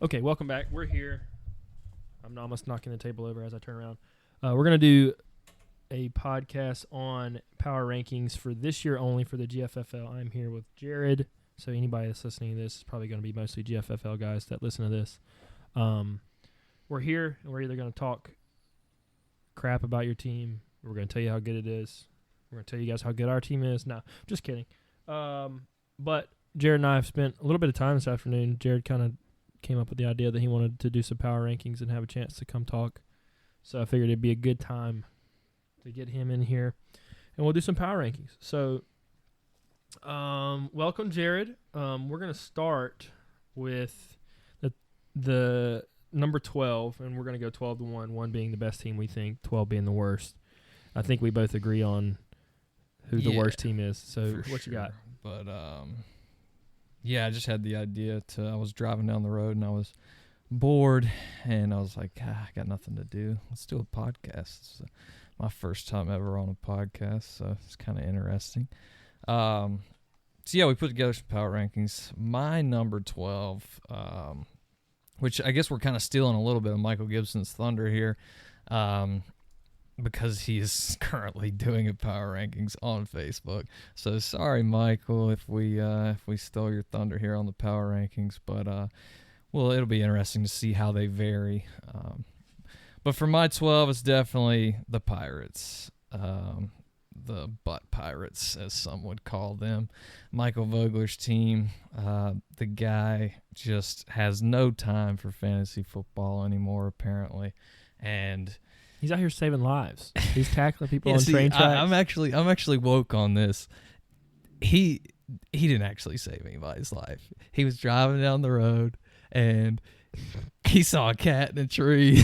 Okay, welcome back. We're here. I'm almost knocking the table over as I turn around. We're going to do a podcast on power rankings for this year only for the GFFL. I'm here with Jared. So anybody that's listening to this is probably going to be mostly GFFL guys that listen to this. We're here, and we're either going to talk crap about your team. We're going to tell you how good it is. We're going to tell you guys how good our team is. No, just kidding. But Jared and I have spent a little bit of time this afternoon. Jared kind of came up with the idea that he wanted to do some power rankings and have a chance to come talk. So I figured it'd be a good time to get him in here, and we'll do some power rankings. So welcome, Jared. We're going to start with the number 12, and we're going to go 12-1, 1 being the best team we think, 12 being the worst. I think we both agree on who the worst team is. So what you got? But yeah, I just had the idea I was driving down the road and I was bored and I was like, I got nothing to do. Let's do a podcast. It's my first time ever on a podcast, so it's kind of interesting. So yeah, we put together some power rankings. My number 12, which I guess we're kind of stealing a little bit of Michael Gibson's thunder here, because he is currently doing a power rankings on Facebook. So sorry, Michael, if we stole your thunder here on the power rankings, but well, it'll be interesting to see how they vary. But for my 12, it's definitely the Pirates, the butt Pirates, as some would call them. Michael Vogler's team. The guy just has no time for fantasy football anymore, apparently, and he's out here saving lives. He's tackling people on train tracks. I'm actually woke on this. He didn't actually save anybody's life. He was driving down the road and he saw a cat in a tree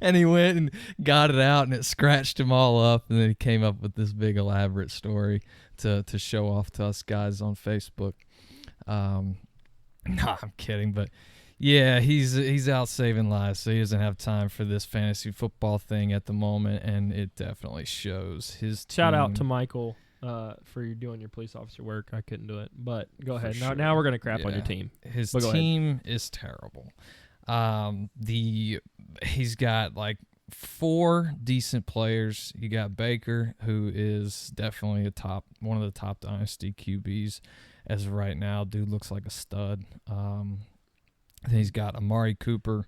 and he went and got it out and it scratched him all up, and then he came up with this big elaborate story to show off to us guys on Facebook. No, I'm kidding, but yeah, he's out saving lives, so he doesn't have time for this fantasy football thing at the moment, and it definitely shows. Shout out to Michael for you doing your police officer work. I couldn't do it, but go ahead. Sure. Now we're gonna crap on your team. His team is terrible. He's got like 4 decent players. You got Baker, who is definitely one of the top dynasty QBs as of right now. Dude looks like a stud. And he's got Amari Cooper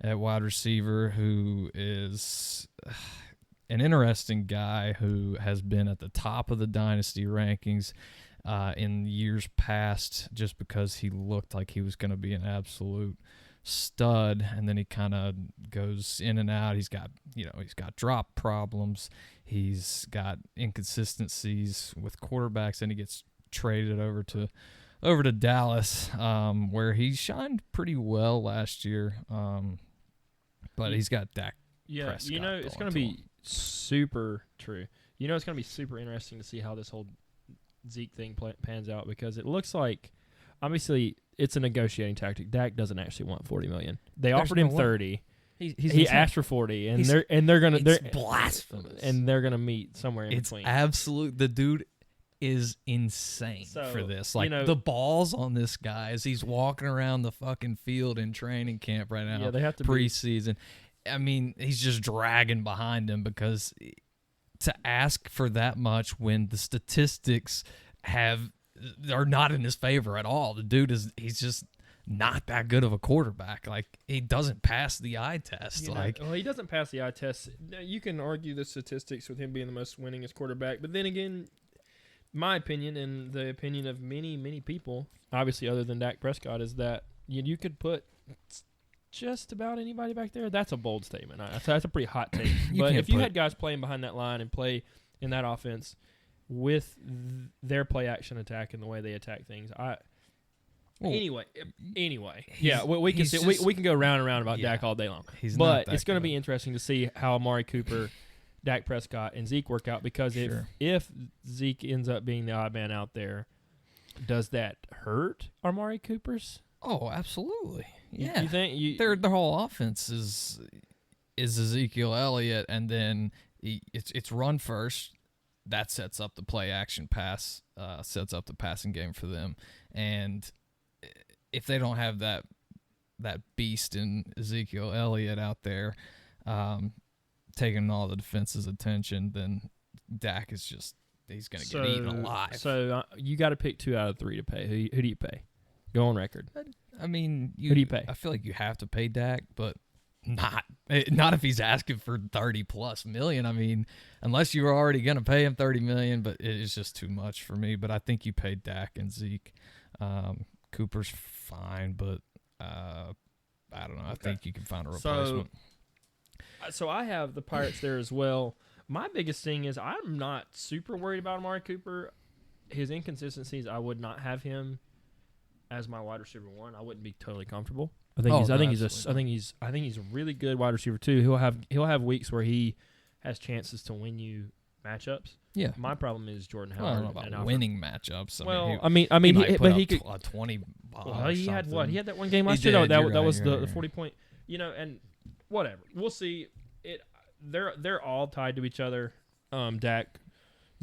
at wide receiver, who is an interesting guy who has been at the top of the dynasty rankings in years past, just because he looked like he was going to be an absolute stud, and then he kind of goes in and out. He's got drop problems. He's got inconsistencies with quarterbacks, and he gets traded over to Dallas, where he shined pretty well last year. But he's got Dak Prescott. It's going to be super true. It's going to be super interesting to see how this whole Zeke thing pans out, because it looks like, obviously, it's a negotiating tactic. Dak doesn't actually want $40 million. They offered him 30. He asked for 40, and they're going to. It's blasphemous. And they're going to meet somewhere in between. It's absolute. The dude is insane for this. Like, the balls on this guy as he's walking around the fucking field in training camp right now. Yeah, they have to preseason. I mean, he's just dragging behind him, because to ask for that much when the statistics are not in his favor at all. The dude he's just not that good of a quarterback. Like, he doesn't pass the eye test. He doesn't pass the eye test. You can argue the statistics with him being the most winningest quarterback, but then again, my opinion and the opinion of many, many people, obviously other than Dak Prescott, is that you could put just about anybody back there. That's a bold statement. That's a pretty hot take. But if you had guys playing behind that line and play in that offense with their play action attack and the way they attack things, anyway, yeah, we can go round and round about Dak all day long. But it's going to be interesting to see how Amari Cooper, Dak Prescott, and Zeke work out, because if Zeke ends up being the odd man out there, does that hurt Amari Cooper's? Oh, absolutely. Yeah. You think their whole offense is Ezekiel Elliott, and then it's run first. That sets up the play action pass, sets up the passing game for them. And if they don't have that that beast in Ezekiel Elliott out there, taking all the defense's attention, then Dak is just he's going to get eaten alive. So you got to pick 2 out of 3 to pay. Who do you pay? Go on record. I mean, who do you pay? I feel like you have to pay Dak, but not if he's asking for $30+ million. I mean, unless you were already going to pay him $30 million, but it is just too much for me. But I think you pay Dak and Zeke. Cooper's fine, but I don't know. Okay. I think you can find a replacement. So I have the Pirates there as well. My biggest thing is I'm not super worried about Amari Cooper. His inconsistencies, I would not have him as my wide receiver 1. I wouldn't be totally comfortable. I think he's a really good wide receiver too. He'll have weeks where he has chances to win you matchups. Yeah. My problem is Jordan Howard. I don't know about winning matchups. He could 20. He had what? He had that one game last year. That was the 40-point. And whatever. We'll see. They're all tied to each other. Dak,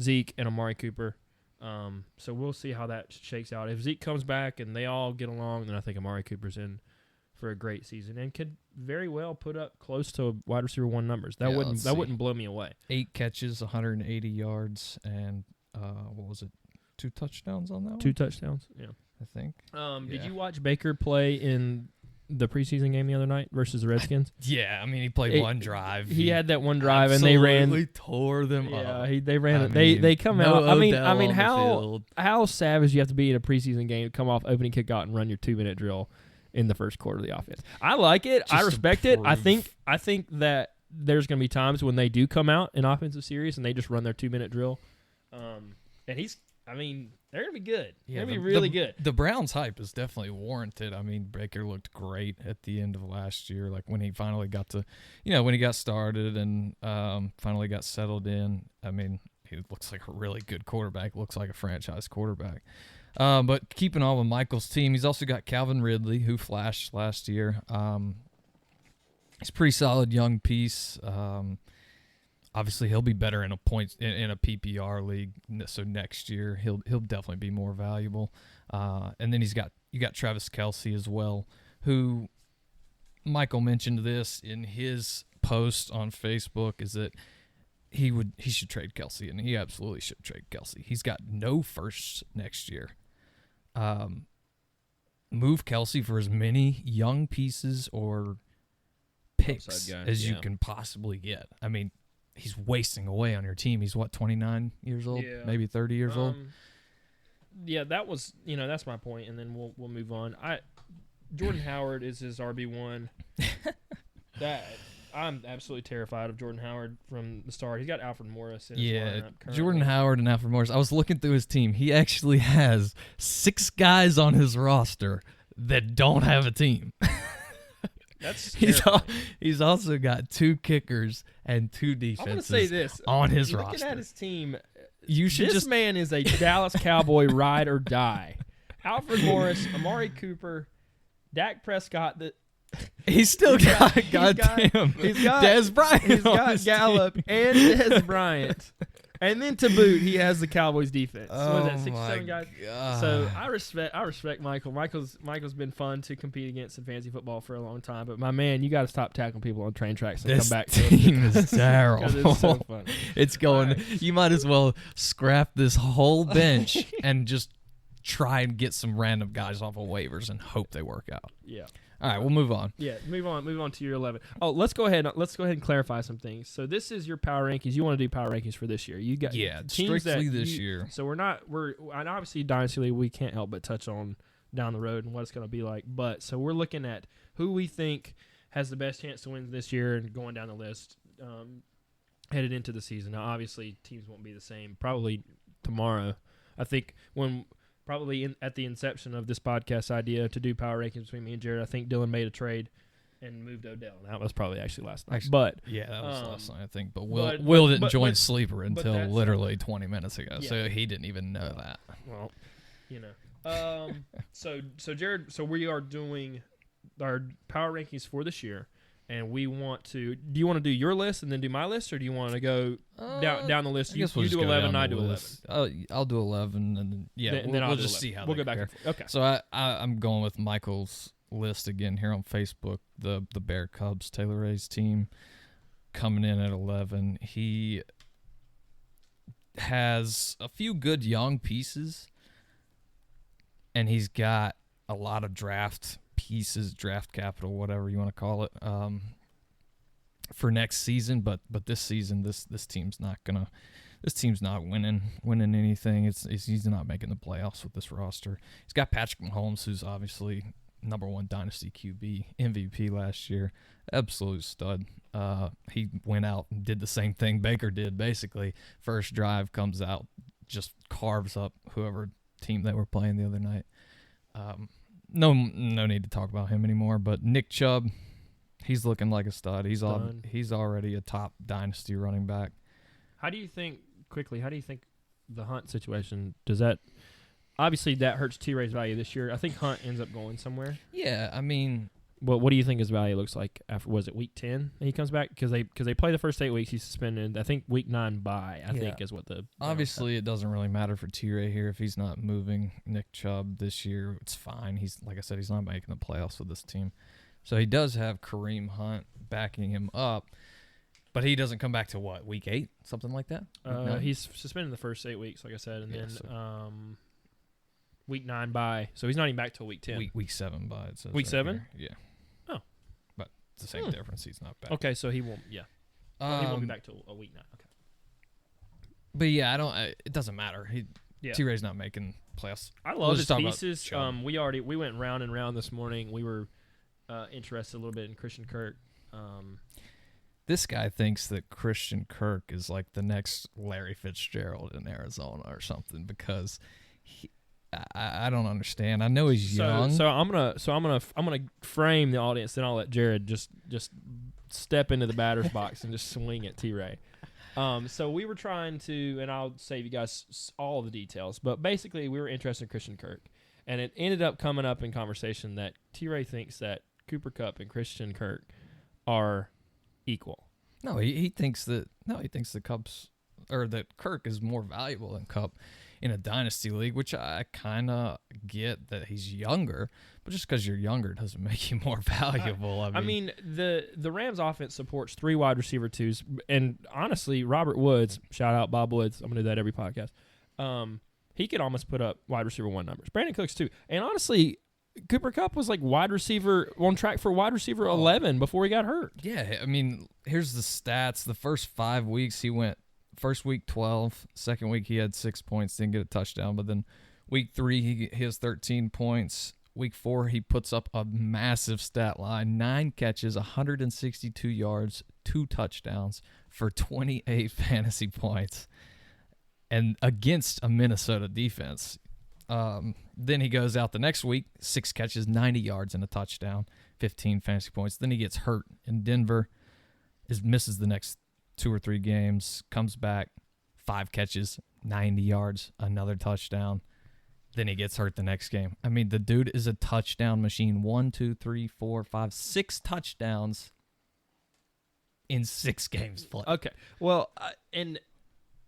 Zeke, and Amari Cooper. So we'll see how that shakes out. If Zeke comes back and they all get along, then I think Amari Cooper's in for a great season and could very well put up close to wide receiver 1 numbers. That wouldn't blow me away. 8 catches, 180 yards, and what was it? 2 touchdowns on that one? 2 touchdowns, yeah. I think. Did you watch Baker play in the preseason game the other night versus the Redskins? Yeah, I mean he played one drive. He had that one drive and they ran. Tore them up. Yeah, they ran. They come out. I mean how savage you have to be in a preseason game to come off opening kickoff and run your 2-minute drill in the first quarter of the offense. I like it. I respect it. I think that there's going to be times when they do come out in offensive series and they just run their 2-minute drill. And they're going to be good. Yeah, they're going to be really good. The Browns hype is definitely warranted. I mean, Baker looked great at the end of last year, like when he finally got to, when he got started and finally got settled in. I mean, he looks like a really good quarterback, looks like a franchise quarterback. But keeping on with Michael's team, he's also got Calvin Ridley, who flashed last year. He's a pretty solid young piece. Obviously, he'll be better in a PPR league. So next year, he'll definitely be more valuable. And then you got Travis Kelce as well, who Michael mentioned this in his post on Facebook, is that he should trade Kelce, and he absolutely should trade Kelce. He's got no firsts next year. Move Kelce for as many young pieces or picks as you can possibly get. I mean, he's wasting away on your team. He's 29 years old, maybe 30 years old. Yeah, that was that's my point, and then we'll move on. Jordan Howard is his RB1. I'm absolutely terrified of Jordan Howard from the start. He's got Alfred Morris in his lineup currently. Jordan Howard and Alfred Morris. I was looking through his team. He actually has 6 guys on his roster that don't have a team. That's he's also got 2 kickers and 2 defenses on his roster. Looking at his team, this man is a Dallas Cowboy ride or die. Alfred Morris, Amari Cooper, Dak Prescott. He's still got Dez Bryant. He's got Gallup and Dez Bryant. And then to boot, he has the Cowboys defense. What is that, 6 or 7 guys? God. So I respect Michael. Michael's been fun to compete against in fantasy football for a long time. But my man, you got to stop tackling people on train tracks and come back to this team is terrible. It's so fun. It's going. Right. You might as well scrap this whole bench and just try and get some random guys off of waivers and hope they work out. Yeah. All right, we'll move on. Yeah, move on to your 11. Oh, let's go ahead and clarify some things. So this is your power rankings. You want to do power rankings for this year. You got strictly this year. So we're obviously Dynasty League, we can't help but touch on down the road and what it's going to be like. But so we're looking at who we think has the best chance to win this year and going down the list headed into the season. Now, obviously, teams won't be the same. Probably tomorrow. I think at the inception of this podcast idea to do power rankings between me and Jared, I think Dylan made a trade and moved Odell. That was probably actually last night. That was last night, I think. But Will didn't join Sleeper until literally 20 minutes ago, so he didn't even know that. Well, so Jared, so we are doing our power rankings for this year. And we want to. Do you want to do your list and then do my list, or do you want to go down the list? You do 11, and I do 11. I'll do 11, and then we'll just see how. We'll go back. Okay. So I'm going with Michael's list again here on Facebook. The Bear Cubs, Taylor Ray's team, coming in at 11. He has a few good young pieces, and he's got a lot of draft pieces, draft capital, whatever you want to call it, for next season. But this season, this team's not winning anything. He's not making the playoffs with this roster. He's got Patrick Mahomes, who's obviously #1 dynasty QB, MVP last year, absolute stud. He went out and did the same thing Baker did, basically. First drive, comes out, just carves up whoever team they were playing the other night. No need to talk about him anymore. But Nick Chubb, he's looking like a stud. He's already a top dynasty running back. How do you think the Hunt situation, does that – obviously that hurts T-Ray's value this year. I think Hunt ends up going somewhere. Yeah, I mean – well, what do you think his value looks like after, was it week 10 that he comes back? Because they play the first 8 weeks, he's suspended. I think week 9 bye, I think, is what the – obviously, it doesn't really matter for T-Ray here. If he's not moving Nick Chubb this year, it's fine. He's, like I said, he's not making the playoffs with this team. So he does have Kareem Hunt backing him up, but he doesn't come back to what, week 8, something like that? He's suspended the first 8 weeks, like I said, and then week 9 bye. So he's not even back till week 10. Week 7 bye. It says week right 7? Here. Yeah. Oh, but it's the same difference. He's not back. Okay, so he won't. Yeah, he won't be back till a week 9. Okay. But yeah, it doesn't matter. T-Ray's not making playoffs. I love his pieces. We went round and round this morning. We were interested a little bit in Christian Kirk. This guy thinks that Christian Kirk is like the next Larry Fitzgerald in Arizona or something because I don't understand. I know he's young. So I'm gonna frame the audience. Then I'll let Jared just step into the batter's box and just swing at T-Ray. So we were trying to, and I'll save you guys all the details, but basically we were interested in Christian Kirk, and it ended up coming up in conversation that T-Ray thinks that Cooper Kupp and Christian Kirk are equal. No, he thinks the Cubs, or that Kirk is more valuable than Kupp in a dynasty league, which I kind of get that he's younger, but just because you're younger doesn't make you more valuable. I mean, the Rams offense supports 3 wide receiver 2s, and honestly, Robert Woods, shout out Bob Woods, I'm gonna do that every podcast. He could almost put up wide receiver 1 numbers. Brandon Cooks too, and honestly, Cooper Kupp was like on track for wide receiver 11 before he got hurt. Yeah, I mean, here's the stats. The first 5 weeks he went. First week 12, second week he had 6 points, didn't get a touchdown, but then week 3 he has 13 points. Week 4 he puts up a massive stat line, 9 catches, 162 yards, 2 touchdowns for 28 fantasy points, and against a Minnesota defense. Then he goes out the next week, 6 catches, 90 yards, and a touchdown, 15 fantasy points. Then he gets hurt in Denver, misses the next 2 or 3 games, comes back, 5 catches, 90 yards, another touchdown. Then he gets hurt the next game. I mean, the dude is a touchdown machine. 1, 2, 3, 4, 5, 6 touchdowns in 6 games played. Okay. Well, and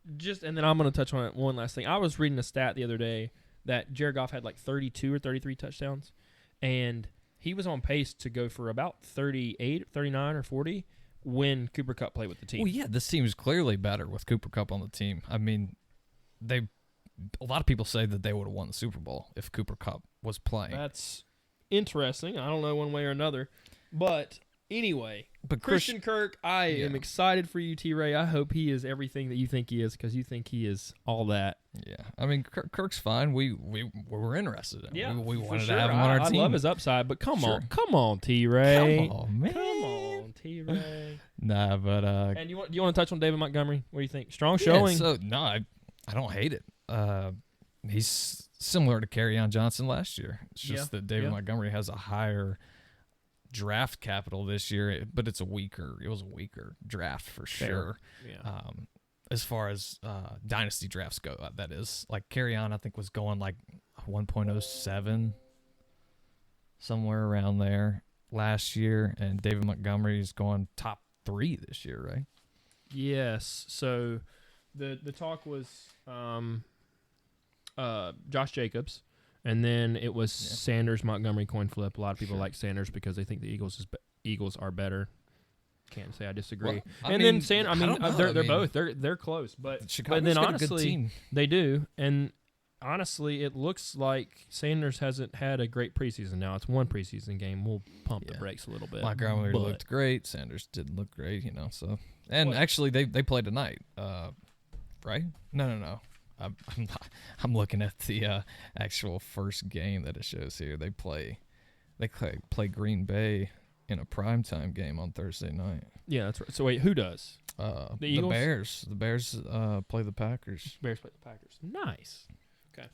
then I'm going to touch on one last thing. I was reading a stat the other day that Jared Goff had like 32 or 33 touchdowns, and he was on pace to go for about 38, 39, or 40 when Cooper Kupp played with the team. Well, yeah, this team is clearly better with Cooper Kupp on the team. I mean, a lot of people say that they would have won the Super Bowl if Cooper Kupp was playing. That's interesting. I don't know one way or another. But anyway, Christian Kirk, I am excited for you, T-Ray. I hope he is everything that you think he is because you think he is all that. Yeah. I mean, Kirk's fine. We were interested in him. Yeah, we wanted sure. to have him on our team. I love his upside, but come on, T-Ray. Come on, man. Come on, T-Ray. Nah, but and do you want to touch on David Montgomery? What do you think? Strong showing. So no, I don't hate it. He's similar to Kerryon Johnson last year. It's just that David Montgomery has a higher draft capital this year, but it was a weaker draft for sure. Yeah. As far as dynasty drafts go, that is. Like Kerryon, I think was going like 1.07, somewhere around there last year, and David Montgomery is going top 3 this year, right? Yes. So the talk was Josh Jacobs, And then it was Sanders, Montgomery coin flip. A lot of people like Sanders because they think the Eagles are better. Can't say I disagree. Well, then they're close, but then honestly they do. And honestly, it looks like Sanders hasn't had a great preseason. Now it's one preseason game. We'll pump the brakes a little bit. Montgomery looked great. Sanders didn't look great, So actually they play tonight, right? No. I'm looking at the actual first game that it shows here. They play Green Bay in a primetime game on Thursday night. Yeah, that's right. So wait, who does? The Eagles? The Bears play the Packers. Bears play the Packers. Nice. Okay.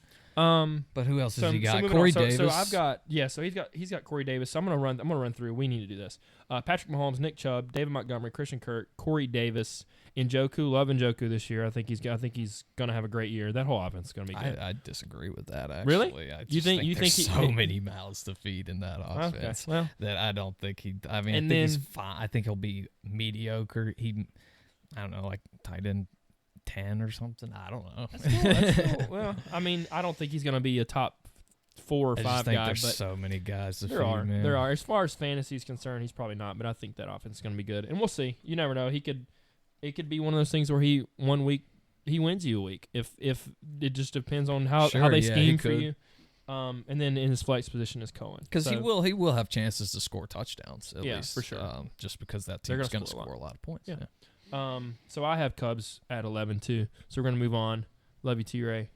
But who else has he got? Corey Davis. So I've got So he's got Corey Davis. So I'm gonna run through. We need to do this. Patrick Mahomes, Nick Chubb, David Montgomery, Christian Kirk, Corey Davis, Njoku. Love Njoku this year. I think he's gonna have a great year. That whole offense is gonna be good. I disagree with that. Actually, really? You think there's so many mouths to feed in that offense that I don't think he. I mean, I think he's fine. I think he'll be mediocre. I don't know, like tight end 10 or something. I don't know. That's cool. Well, I mean, I don't think he's going to be a top 4 or 5 guy. There's so many guys to feed, man. There are. As far as fantasy is concerned, he's probably not, but I think that offense is going to be good. And we'll see. You never know. It could be one of those things where one week he wins you a week. If it just depends on how they scheme for you. And then in his flex position is Cohen. Because he will have chances to score touchdowns at least. For sure. Just because that team's going to score a lot of points. Yeah. So I have Cubs at 11 too. So we're gonna move on. Love you, T-Ray.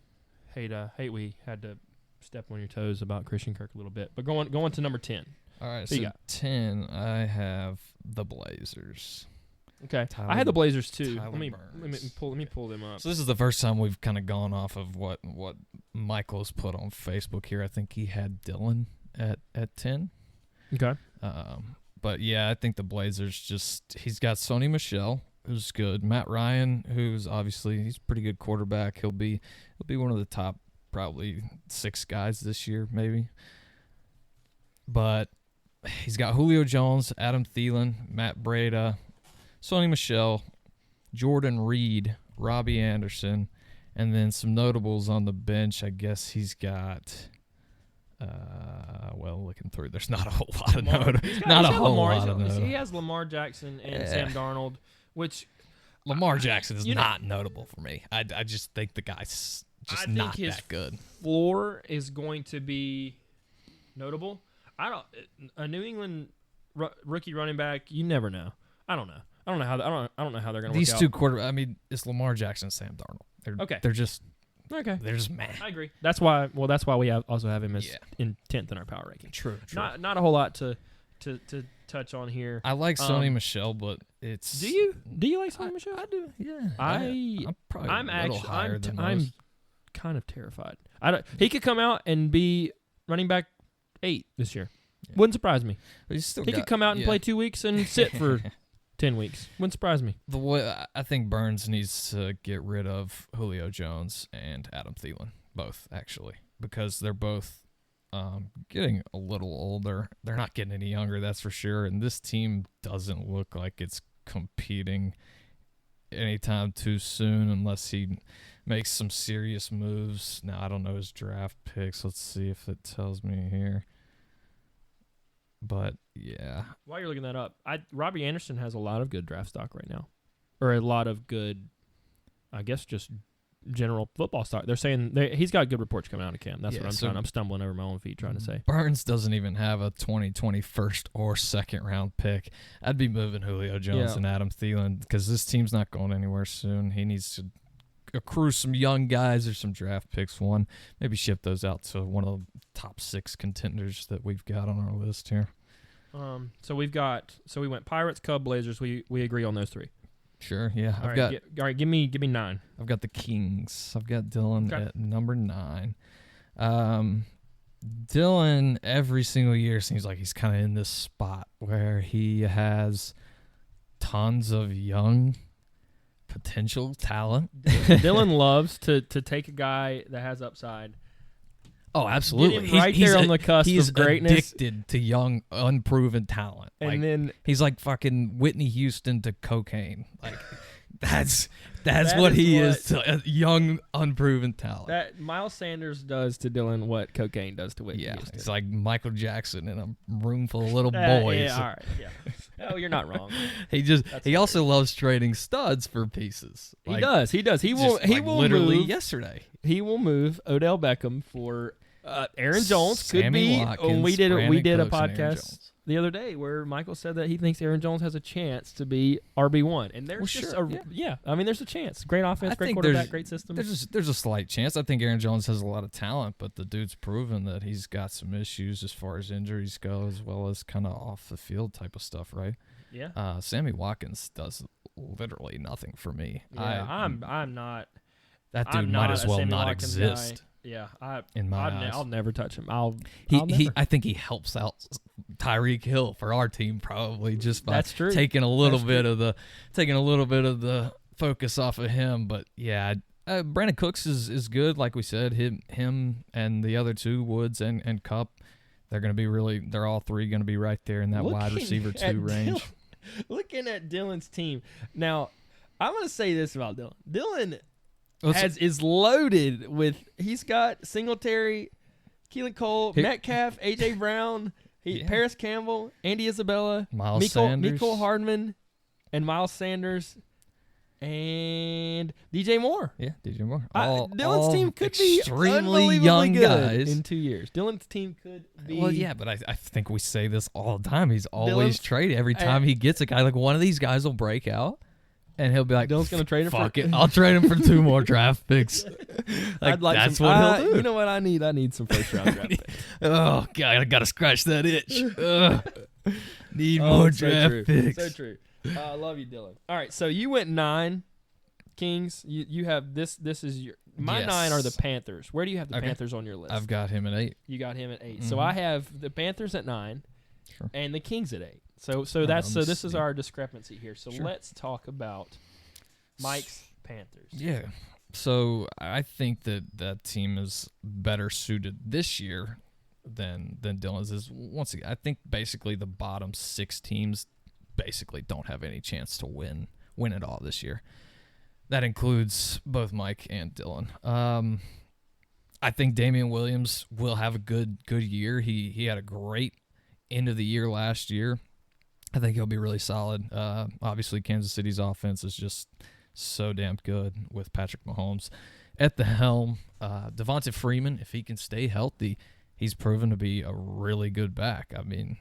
Hate we had to step on your toes about Christian Kirk a little bit. But going to number 10. All right. So 10, I have the Blazers. Okay. I had the Blazers too. Let me pull them up. So this is the first time we've kind of gone off of what Michael's put on Facebook here. I think he had Dylan at 10. Okay. But yeah, I think the Blazers he's got Sony Michel, who's good. Matt Ryan, he's a pretty good quarterback. He'll be one of the top probably 6 guys this year, maybe. But he's got Julio Jones, Adam Thielen, Matt Breida, Sony Michel, Jordan Reed, Robbie Anderson, and then some notables on the bench. I guess he's got looking through, there's not a whole lot of notables. He has Lamar Jackson and Sam Darnold, which Lamar Jackson is not notable for me. I just think the guy's just not that good. Floor is going to be notable. A New England rookie running back. You never know. I don't know how they're going to work out. These two quarterbacks. I mean, it's Lamar Jackson and Sam Darnold. They're just okay. They're just mad. I agree. That's why we also have him as in 10th in our power ranking. True. Not a whole lot to touch on here. I like Sony Michel, but it's. Do you like Sony Michel? I do. Yeah. I'm probably a little higher than most. I'm kind of terrified. He could come out and be running back 8 this year. Yeah. Wouldn't surprise me. He could come out and play 2 weeks and sit for 10 weeks. Wouldn't surprise me. The way I think Burns needs to get rid of Julio Jones and Adam Thielen, both actually, because they're both getting a little older. They're not getting any younger, that's for sure. And this team doesn't look like it's competing anytime too soon unless he makes some serious moves. Now, I don't know his draft picks. Let's see if it tells me here. But, yeah. While you're looking that up, Robbie Anderson has a lot of good draft stock right now. Or a lot of good, I guess, just general football stock. They're saying he's got good reports coming out of camp. That's what I'm stumbling over my own feet trying to say. Burns doesn't even have a 2020 first or second round pick. I'd be moving Julio Jones and Adam Thielen because this team's not going anywhere soon. He needs to accrue some young guys or some draft picks. Maybe ship those out to one of the top 6 contenders that we've got on our list here. So we went Pirates, Cub, Blazers. We agree on those 3. Sure, yeah. All right, give me 9. I've got the Kings. I've got Dylan at number 9. Dylan every single year seems like he's kind of in this spot where he has tons of young potential talent. Dylan loves to take a guy that has upside. Oh, absolutely. He's there on the cusp of greatness. He's addicted to young, unproven talent. And then he's like fucking Whitney Houston to cocaine. Like, That's That what is he what- is to a young, unproven talent. That Miles Sanders does to Dylan what cocaine does to Whitney Yeah, Houston. it's like Michael Jackson in a room full of little Boys. boys. Yeah, all right. Yeah. Oh, you're not wrong. He also loves trading studs for pieces. He does. He will. Just He like will literally move. yesterday. He will move Odell Beckham for Aaron Jones. Could Sammy be. Watkins, we did a Brandon Cooks, and Aaron podcast Jones. the other day where Michael said that he thinks Aaron Jones has a chance to be RB1, and there's I mean, there's a chance. Great offense, I great think quarterback, great system. There's a slight chance. I think Aaron Jones has a lot of talent, but the dude's proven that he's got some issues as far as injuries go, as well as kind of off the field type of stuff, right? Yeah. Sammy Watkins does literally nothing for me. Yeah, I'm not. That dude I'm might not as a well Sammy not Watkins exist. guy. Yeah, In my eyes. I'll never touch him. I'll He never. I think he helps out Tyreek Hill for our team probably just by That's true. taking a little That's bit of the focus off of him. But yeah, Brandon Cooks is good, like we said. Him and the other two, Woods and Cup, they're all three gonna be right there in that wide receiver 2 range. Looking at Dylan's team now, I'm gonna say this about Dylan. Dylan Let's- is loaded with. He's got Singletary, Keelan Cole, Here- Metcalf, AJ Brown, Yeah. Paris Campbell, Andy Isabella, Miles Sanders. Mecole Hardman, and Miles Sanders, and DJ Moore. Yeah, DJ Moore. Dylan's team could be extremely unbelievably young good guys. in 2 years. Dylan's team could be. Well, yeah, but I think we say this all the time. He's always Dylan's- traded. Every time he gets a guy, like one of these guys will break out, and he'll be like, Dylan's gonna trade him for- Fuck it, I'll trade him for 2 more draft picks. I'd like that's some, what he'll do. You know what I need? I need some first round draft picks. Oh God, I gotta scratch that itch. Need Oh, more so draft true. picks. So true. I love you, Dylan. All right, so you went 9 Kings. You have this. This is your my Yes. 9 are the Panthers. Where do you have the Okay. Panthers on your list? I've got him at 8. You got him at 8. So Mhm. I have the Panthers at 9, Sure. and the Kings at 8. So let that's me this is see. our discrepancy here. So Sure. let's talk about Mike's Panthers. Yeah. So I think that team is better suited this year than Dylan's is. Once again, I think basically the bottom 6 teams basically don't have any chance to win it all this year. That includes both Mike and Dylan. I think Damian Williams will have a good year. He had a great end of the year last year. I think he'll be really solid. Obviously, Kansas City's offense is just so damn good with Patrick Mahomes at the helm. Devonta Freeman, if he can stay healthy, he's proven to be a really good back. I mean,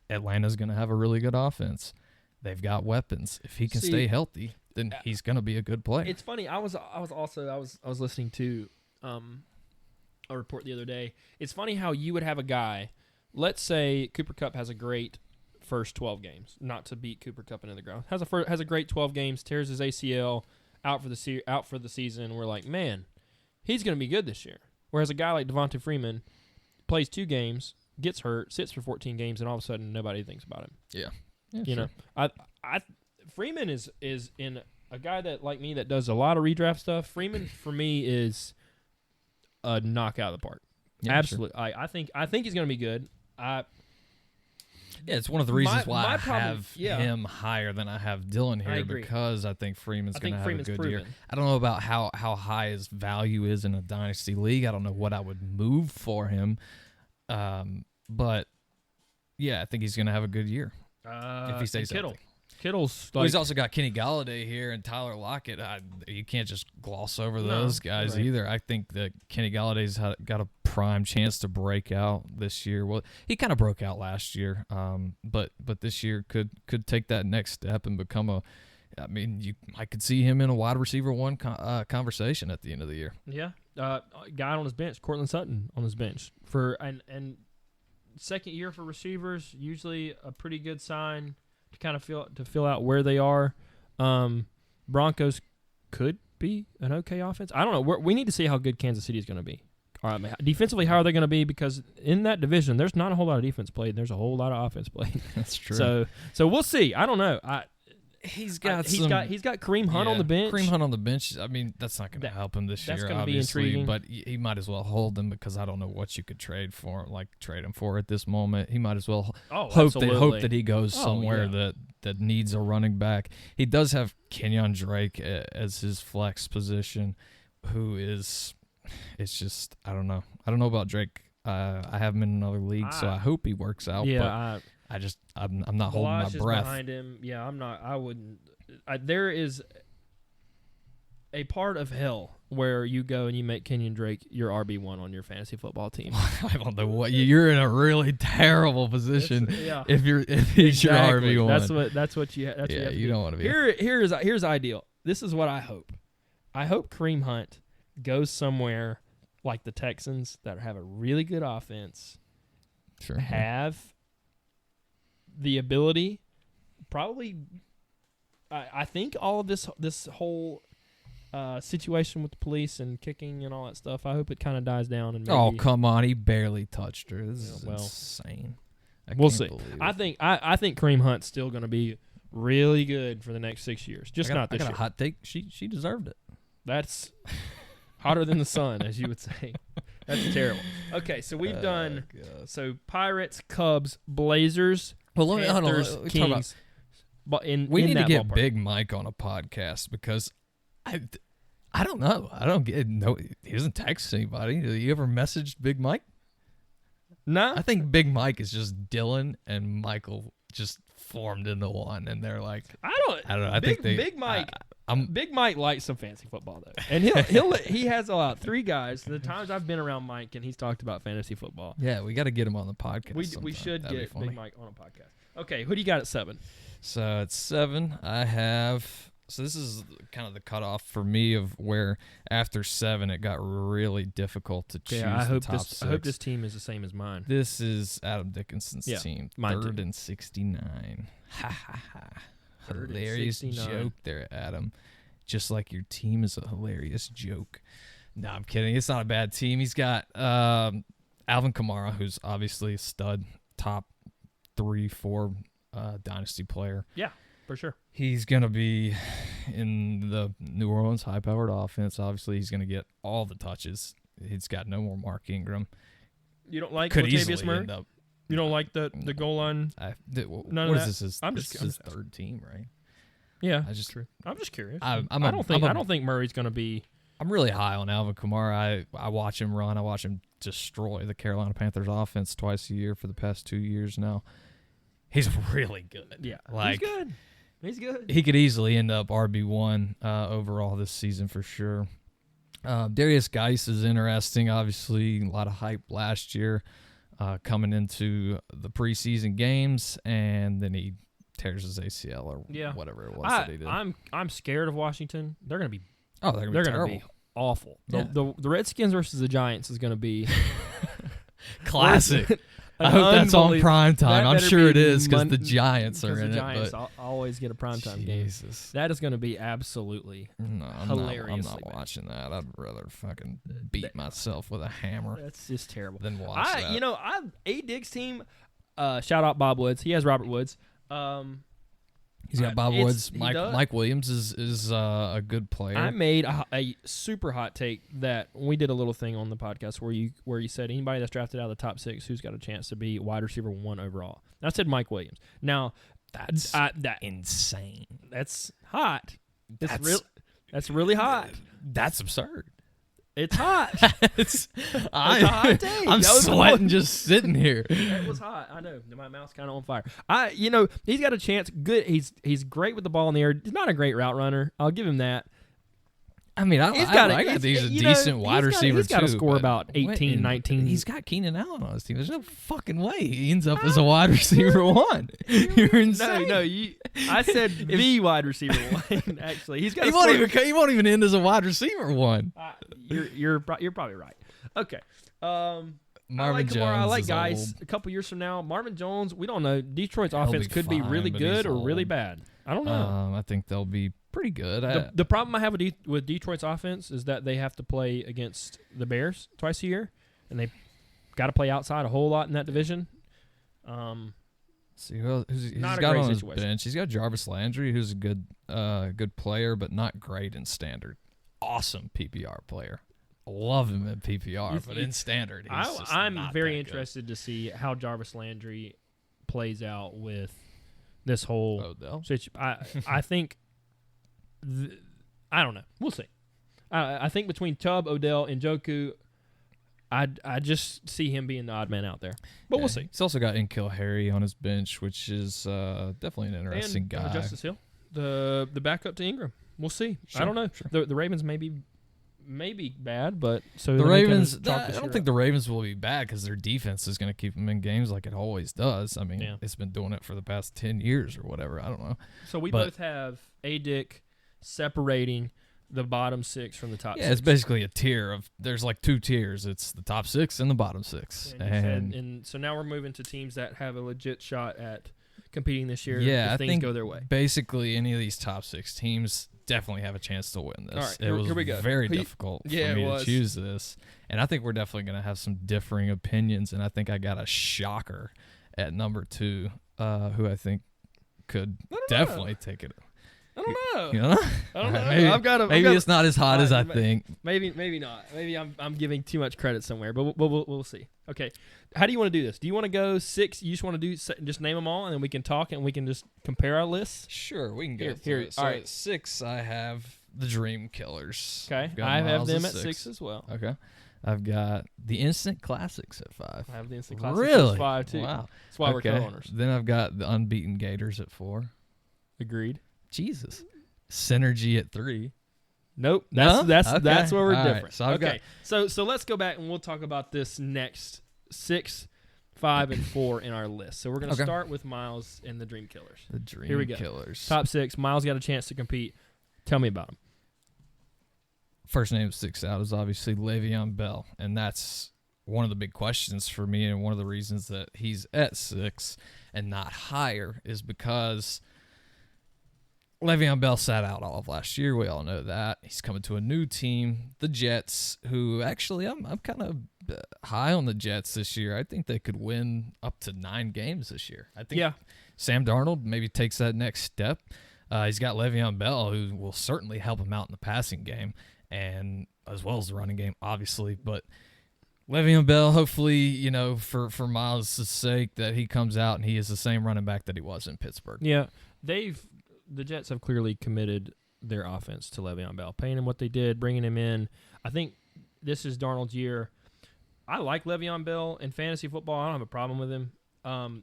Atlanta's going to have a really good offense. They've got weapons. If he can stay healthy, then he's going to be a good player. It's funny. I was listening to a report the other day. It's funny how you would have a guy. Let's say Cooper Kupp has a great first 12 games, not to beat Cooper Kupp into the ground. Has a great 12 games, tears his ACL, out for the season. We're like, man, he's going to be good this year. Whereas a guy like Devonta Freeman plays 2 games, gets hurt, sits for 14 games, and all of a sudden nobody thinks about him. Yeah, You know, Freeman is in a guy that like me that does a lot of redraft stuff. Freeman for me is a knockout of the park. Yeah, Absolutely, sure. I think he's going to be good. Yeah, it's one of the reasons why I problem- have yeah. him higher than I have Dylan I here agree. because I think Freeman's going to have Freeman's a good year. proven. I don't know about how high his value is in a dynasty league. I don't know what I would move for him, but yeah, I think he's going to have a good year if he stays healthy. Kittle's Well, like, he's also got Kenny Galladay here and Tyler Lockett. You can't just gloss over those guys right. either. I think that Kenny Galladay's got a prime chance to break out this year. Well, he kind of broke out last year, but this year could take that next step and become a. I mean, I could see him in a wide receiver 1 conversation at the end of the year. yeah, guy on his bench, Cortland Sutton on his bench for and second year for receivers, usually a pretty good sign to kind of fill out where they are. Broncos could be an okay offense. I don't know. We need to see how good Kansas City is going to be. Defensively, how are they going to be? Because in that division, there's not a whole lot of defense played. There's a whole lot of offense played. That's true. So we'll see. I don't know. He's got Kareem Hunt on the bench. Kareem Hunt on the bench. I mean, that's not going to help him this that's year, gonna be obviously. intriguing. But he might as well hold him because I don't know what you could trade for him at this moment. He might as well hope absolutely. that he goes Oh, somewhere yeah. that needs a running back. He does have Kenyon Drake as his flex position, who is, it's just, I don't know. I don't know about Drake. I have him in another league, so I hope he works out. Yeah, but I'm not holding my breath. Behind him. Yeah, I'm not. I wouldn't. There is a part of hell where you go and you make Kenyon Drake your RB1 on your fantasy football team. I don't know what you're in a really terrible position if he's exactly. your RB1. That's what you. That's yeah, what you don't want to be. Here's ideal. This is what I hope. I hope Kareem Hunt goes somewhere like the Texans that have a really good offense. Sure. Have the ability, probably. I think all of this whole situation with the police and kicking and all that stuff, I hope it kind of dies down. And oh, come on. He barely touched her. This is insane. We'll see. I think Kareem Hunt's still going to be really good for the next 6 years. Just not this year. I got a hot take. She deserved it. That's hotter than the sun, as you would say. That's terrible. Okay, so we've done Pirates, Cubs, Blazers, Panthers, Kings. But we need to get ballpark. Big Mike on a podcast because I don't know. I don't get no. He doesn't text anybody. Have you ever messaged Big Mike? No. I think Big Mike is just Dylan and Michael just formed into one, and they're like, I don't know. I think Big Mike. Big Mike likes some fantasy football though, and he has about 3 guys. The times I've been around Mike and he's talked about fantasy football. Yeah, we got to get him on the podcast. We should get Big Mike on a podcast. Okay, who do you got at 7? So at 7, I have. So this is kind of the cutoff for me of where after 7 it got really difficult to choose the top 6. I hope this team is the same as mine. This is Adam Dickinson's team. Third team. and 69. Ha ha ha. Hilarious joke there, Adam. Just like your team is a hilarious joke. No, I'm kidding. It's not a bad team. He's got Alvin Kamara, who's obviously a stud, top 3-4 dynasty player. Yeah, for sure. He's going to be in the New Orleans high-powered offense. Obviously, he's going to get all the touches. He's got no more Mark Ingram. You don't like Latavius Murray? You don't like the goal line? What is this? This is his third team, right? Yeah, true. I'm just curious. I don't think Murray's going to be. I'm really high on Alvin Kamara. I watch him run. I watch him destroy the Carolina Panthers offense twice a year for the past 2 years now. He's really good. Yeah, He's good. He could easily end up RB1 overall this season for sure. Darius Geis is interesting. Obviously, a lot of hype last year coming into the preseason games, and then he tears his ACL or whatever it was that he did. I'm scared of Washington. They're going to be. Oh, they're going to be awful. Yeah. The Redskins versus the Giants is going to be classic. I hope that's on prime time. I'm sure it is because the Giants are in it. Giants always get a primetime game. That is going to be absolutely hilarious. I'm not watching that. I'd rather fucking beat myself with a hammer. That's just terrible. Than watch that. A Diggs team. Shout out Bob Woods. He has Robert Woods. He's got Bob Woods. Mike Williams is a good player. I made a super hot take that we did a little thing on the podcast where you said anybody that's drafted out of the top 6 who's got a chance to be wide receiver 1 overall. And I said Mike Williams. Now that's insane. That's hot. That's really hot. That's absurd. It's hot. It's a hot take. I'm sweating just sitting here. It was hot. I know. My mouth's kind of on fire. He's got a chance. Good. He's great with the ball in the air. He's not a great route runner. I'll give him that. I mean, I got these decent wide receivers too. He's got to score about 18, 19. He's got Keenan Allen on his team. There's no fucking way he ends up as a wide receiver 1. You're insane. No. I said the wide receiver 1. Actually, he's got. He won't even end as a wide receiver 1. You're probably right. Okay. Marvin Jones. I like guys. A couple years from now, Marvin Jones. We don't know. Detroit's offense could be really good or really bad. I don't know. I think they'll be pretty good. The problem I have with Detroit's offense is that they have to play against the Bears twice a year, and they got to play outside a whole lot in that division. See who's got on his bench. He's got Jarvis Landry, who's a good player, but not great in standard. Awesome PPR player. Love him in PPR, but in standard, I'm very interested to see how Jarvis Landry plays out with this whole Odell. I think I don't know. We'll see. I think between Chubb, Odell, and Njoku, I just see him being the odd man out there. But we'll see. He's also got N'Keal Harry on his bench, which is definitely an interesting guy. Justice Hill, the backup to Ingram. We'll see. Sure, I don't know. Sure. The Ravens may be bad, but so the Ravens. I don't think the Ravens will be bad because their defense is going to keep them in games like it always does. I mean, it's been doing it for the past 10 years or whatever. I don't know. So we both have A-Dick separating the bottom 6 from the top 6. Yeah, it's basically a tier of. There's like 2 tiers. It's the top 6 and the bottom 6. And so now we're moving to teams that have a legit shot at competing this year. Yeah, if things go their way. Basically, any of these top 6 teams definitely have a chance to win this. All right, it was here we go. very difficult for me to choose this, and I think we're definitely going to have some differing opinions. And I think I got a shocker at number 2, who I think could definitely take it. I don't know. You know? I don't know. Maybe it's not as hot as I think. Maybe not. Maybe I'm giving too much credit somewhere, but we'll see. Okay. How do you want to do this? Do you want to go 6? You just want to just name them all, and then we can talk and we can just compare our lists? Sure, we can go here. So all right. at 6, I have the Dream Killers. Okay. I have them at 6 as well. Okay. I've got the Instant Classics at 5. I have the Instant Classics at 5 too. Wow. That's why we're co-owners. Then I've got the Unbeaten Gators at 4. Agreed. Jesus. Synergy at 3. Nope. That's where we're different. Right, so let's go back and we'll talk about this next 6, 5, and 4 in our list. So we're going to start with Miles and the Dream Killers. The Dream Here we go. Killers. Top 6. Miles got a chance to compete. Tell me about him. First name that sticks out is obviously Le'Veon Bell, and that's one of the big questions for me, and one of the reasons that he's at 6 and not higher is because Le'Veon Bell sat out all of last year. We all know that. He's coming to a new team, the Jets, who actually I'm kind of high on the Jets this year. I think they could win up to 9 games this year. I think Sam Darnold maybe takes that next step. He's got Le'Veon Bell, who will certainly help him out in the passing game, and as well as the running game, obviously. But Le'Veon Bell, hopefully, for Miles' sake, that he comes out and he is the same running back that he was in Pittsburgh. Yeah, the Jets have clearly committed their offense to Le'Veon Bell, paying him what they did, bringing him in. I think this is Darnold's year. I like Le'Veon Bell in fantasy football. I don't have a problem with him.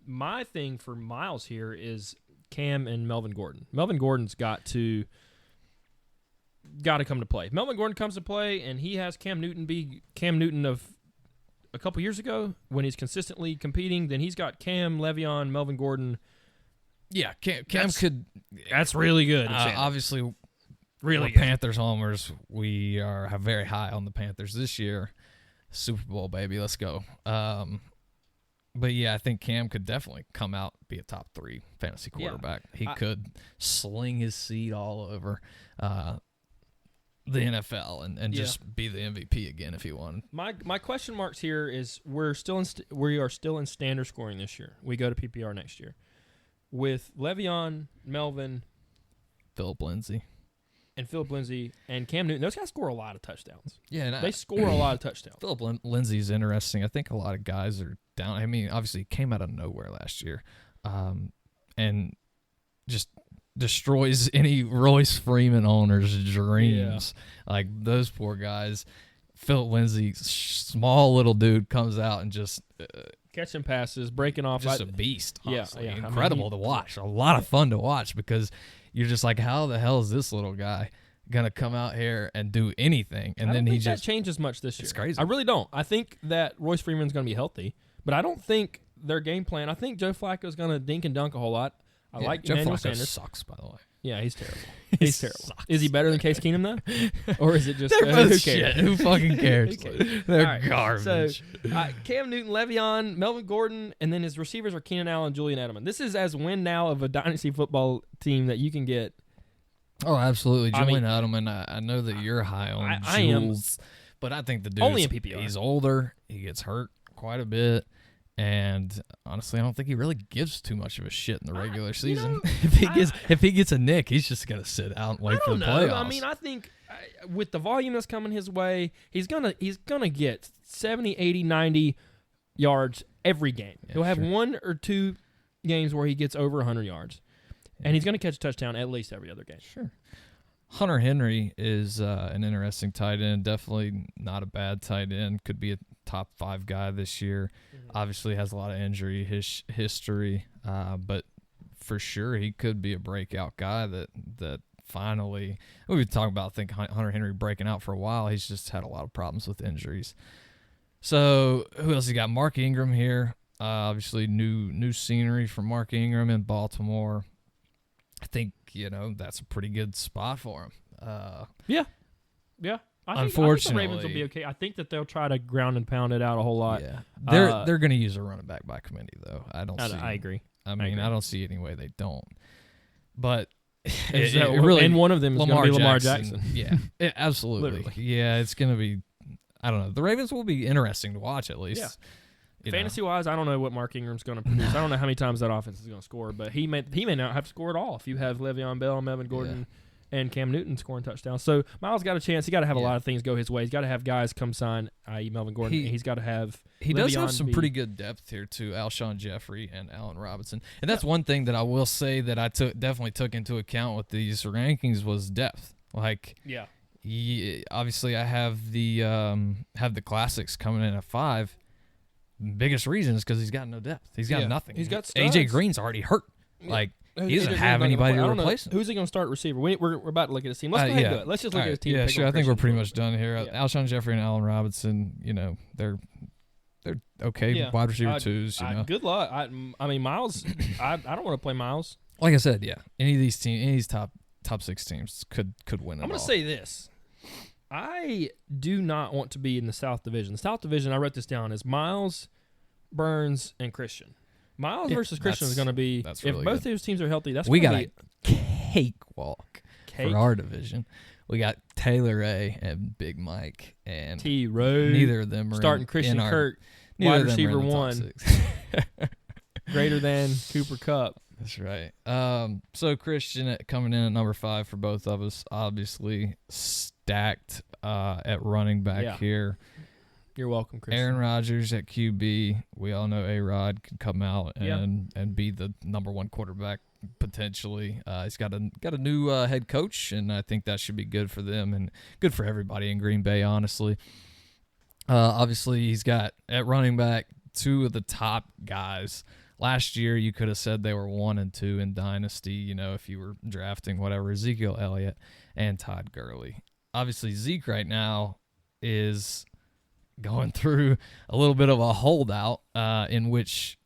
My thing for Miles here is Cam and Melvin Gordon. Melvin Gordon's got to come to play. Melvin Gordon comes to play, and he has Cam Newton be Cam Newton of a couple years ago when he's consistently competing. Then he's got Cam, Le'Veon, Melvin Gordon. Yeah, Cam could. That's really good. Obviously, really Panthers homers. We are very high on the Panthers this year. Super Bowl, baby, let's go. But yeah, I think Cam could definitely come out and be a top 3 fantasy quarterback. Yeah. He could sling his seed all over the NFL and just be the MVP again if he wanted. My question marks here is we are still in standard scoring this year. We go to PPR next year with Le'Veon, Melvin, Philip Lindsay, and Cam Newton. Those guys score a lot of touchdowns. Yeah, they score a lot of touchdowns. Philip Lindsay's interesting. I think a lot of guys are down. I mean, obviously, he came out of nowhere last year, and just destroys any Royce Freeman owner's dreams. Yeah. Like those poor guys. Philip Lindsay, small little dude, comes out and just catching passes, breaking off. Just a beast. Honestly. Yeah. Incredible to watch. A lot of fun to watch because you're just like, how the hell is this little guy gonna come out here and do anything? And then he just that changes much this year. It's crazy. I really don't. I think that Royce Freeman's gonna be healthy, but I don't think their game plan. I think Joe Flacco's gonna dink and dunk a whole lot. I like Joe Emmanuel Flacco Sanders. Sucks, by the way. Yeah, he's terrible. He's terrible. Is he better than Case Keenum though, or is it just who cares? Shit. Who fucking cares? They're garbage. So Cam Newton, Le'Veon, Melvin Gordon, and then his receivers are Keenan Allen, Julian Edelman. This is as win now of a dynasty football team that you can get. Oh, absolutely, Julian Edelman. I know that you're high on Jules, but I think the dude only in PPR. He's older. He gets hurt quite a bit. And honestly, I don't think he really gives too much of a shit in the regular season. If he gets a nick, he's just gonna sit out and wait for the playoffs. I mean, I think with the volume that's coming his way, he's gonna get 70, 80, 90 yards every game. He'll have 1 or 2 games where he gets over 100 yards. And he's going to catch a touchdown at least every other game. Sure. Hunter Henry is an interesting tight end. Definitely not a bad tight end. Could be a top 5 guy this year. Obviously has a lot of injury history, but for sure he could be a breakout guy that finally – we've been talking about, I think, Hunter Henry breaking out for a while. He's just had a lot of problems with injuries. So who else? You got Mark Ingram here. Obviously new scenery from Mark Ingram in Baltimore. I think, that's a pretty good spot for him. Yeah. I think the Ravens will be okay. I think that they'll try to ground and pound it out a whole lot. Yeah. They're going to use a running back by committee, though. I agree. I don't see any way they don't. But really, and one of them is going to be Lamar Jackson. Yeah, absolutely. Literally. Yeah, it's going to be, I don't know. The Ravens will be interesting to watch at least. Yeah. Fantasy-wise, I don't know what Mark Ingram's going to produce. I don't know how many times that offense is going to score, but he may not have to score at all if you have Le'Veon Bell, Melvin Gordon, and Cam Newton scoring touchdowns. So Miles got a chance. He got to have a lot of things go his way. He's got to have guys come sign, i.e. Melvin Gordon. He's got to have He does have some pretty good depth here, too, Alshon Jeffrey and Allen Robinson. And that's one thing that I will say that I definitely took into account with these rankings was depth. Obviously I have the classics coming in at 5. Biggest reason is because he's got no depth. He's got nothing. He's got studs. AJ Green's already hurt. He doesn't have anybody to replace him. Who's he going to start receiver? We're about to look at his team. Let's go ahead and do it. Let's just look at his team. Yeah, sure. I think we're pretty much done here. Alshon Jeffrey and Allen Robinson, they're okay wide receiver 2s. Good luck. I mean, Miles, I don't want to play Miles. Like I said, any of these top 6 teams could win it. I'm going to say this. I do not want to be in the South Division. The South Division, I wrote this down, is Miles, Burns, and Christian. Miles versus Christian is going to be, if really both those teams are healthy, that's we going got to be a cakewalk for our division. We got Taylor A. and Big Mike and T. Rowe. Neither of them are starting Christian Kirk, wide receiver 1, greater than Cooper Kupp. That's right. So Christian coming in at number 5 for both of us. Obviously stacked at running back here. You're welcome, Christian. Aaron Rodgers at QB. We all know A-Rod can come out and be the number 1 quarterback potentially. He's got a new head coach, and I think that should be good for them and good for everybody in Green Bay, honestly. Obviously, he's got at running back 2 of the top guys. Last year, you could have said they were 1 and 2 in Dynasty, if you were drafting whatever, Ezekiel Elliott and Todd Gurley. Obviously, Zeke right now is going through a little bit of a holdout in which,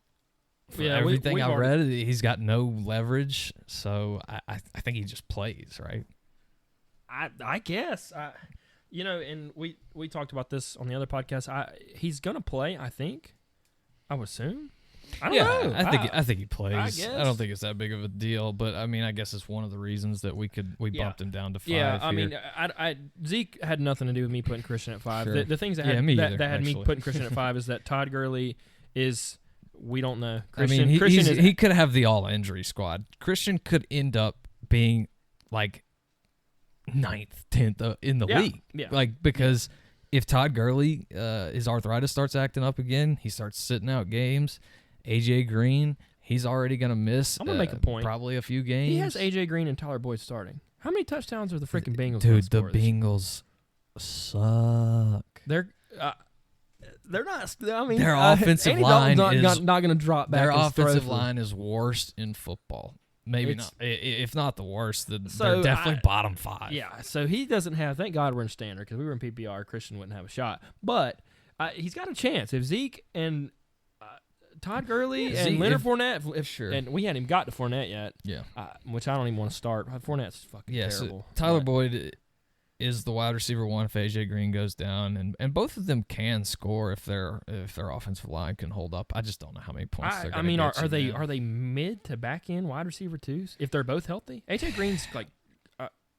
for everything I've read, he's got no leverage. So I think he just plays, right? I guess. And we talked about this on the other podcast. He's going to play, I think. I would assume. I don't know. I think he plays. I guess. I don't think it's that big of a deal, but I mean, I guess it's one of the reasons that we bumped him down to 5. Yeah, I mean, Zeke had nothing to do with me putting Christian at 5. Sure. The things that had me putting Christian at 5 is that Todd Gurley is, we don't know. Christian, he could have the all injury squad. Christian could end up being like 9th, 10th in the league. Yeah. Because if Todd Gurley, his arthritis starts acting up again, he starts sitting out games. AJ Green, he's already going to miss. I'm going to make a point. Probably a few games. He has AJ Green and Tyler Boyd starting. How many touchdowns are the freaking Bengals? Dude, the Bengals suck. They're not. I mean, their offensive line is not going to drop back. Their offensive line is worst in football. Maybe not. If not the worst, they're definitely bottom 5. Yeah. So he doesn't have. Thank God we're in standard because we were in PPR. Christian wouldn't have a shot, but he's got a chance if Zeke and Todd Gurley and Leonard Fournette, and we hadn't even got to Fournette yet. Yeah, which I don't even want to start. Fournette's fucking terrible. So Tyler Boyd is the wide receiver 1 if AJ Green goes down, and both of them can score if their offensive line can hold up. I just don't know how many points they're going to get. Are they mid to back end wide receiver 2s if they're both healthy? AJ Green's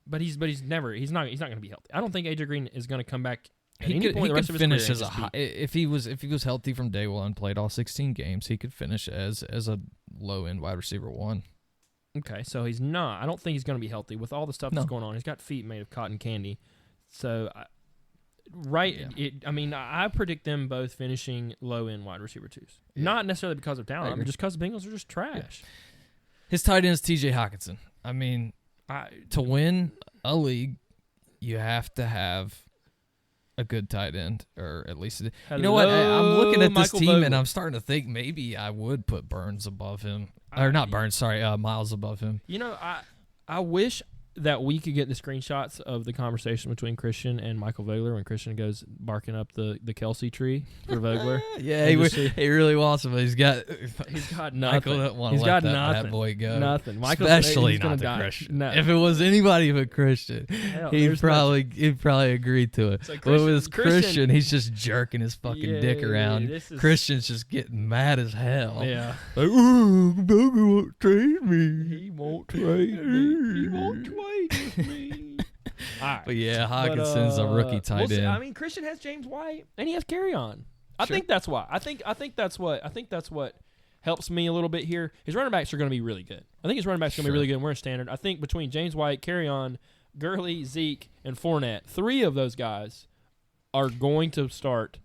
but he's not going to be healthy. I don't think AJ Green is going to come back. He could finish as a high, if he was healthy from day 1, played all 16 games, he could finish as a low end wide receiver 1. Okay, so he's not. I don't think he's going to be healthy with all the stuff that's going on. He's got feet made of cotton candy. So, I predict them both finishing low end wide receiver 2s. Yeah. Not necessarily because of talent, just because the Bengals are just trash. His tight end is T.J. Hockenson. I mean, to win a league, you have to have a good tight end, or at least you know what? I'm looking at this team and I'm starting to think maybe I would put Burns above him, or not Burns. Sorry, Miles above him. You know, I wish that we could get the screenshots of the conversation between Christian and Michael Vogler when Christian goes barking up the Kelsey tree for Vogler. Yeah, he really wants him, but he's got nothing. Michael doesn't want to let that boy go. Nothing. Michael's especially not the Christian. No. If it was anybody but Christian, he'd probably agree to it. So but with Christian, he's just jerking his fucking dick around. Christian's just getting mad as hell. Yeah. Like, ooh, Vogler won't trade me. He won't trade me. He won't trade with me. All right. But yeah, Hawkinson's a rookie tight end. I mean, Christian has James White and he has carry on. I think that's why. I think that's what helps me a little bit here. His running backs are going to be really good. I think his running backs are going to be really good. And we're in standard. I think between James White, carry on, Gurley, Zeke, and Fournette, 3 of those guys are going to start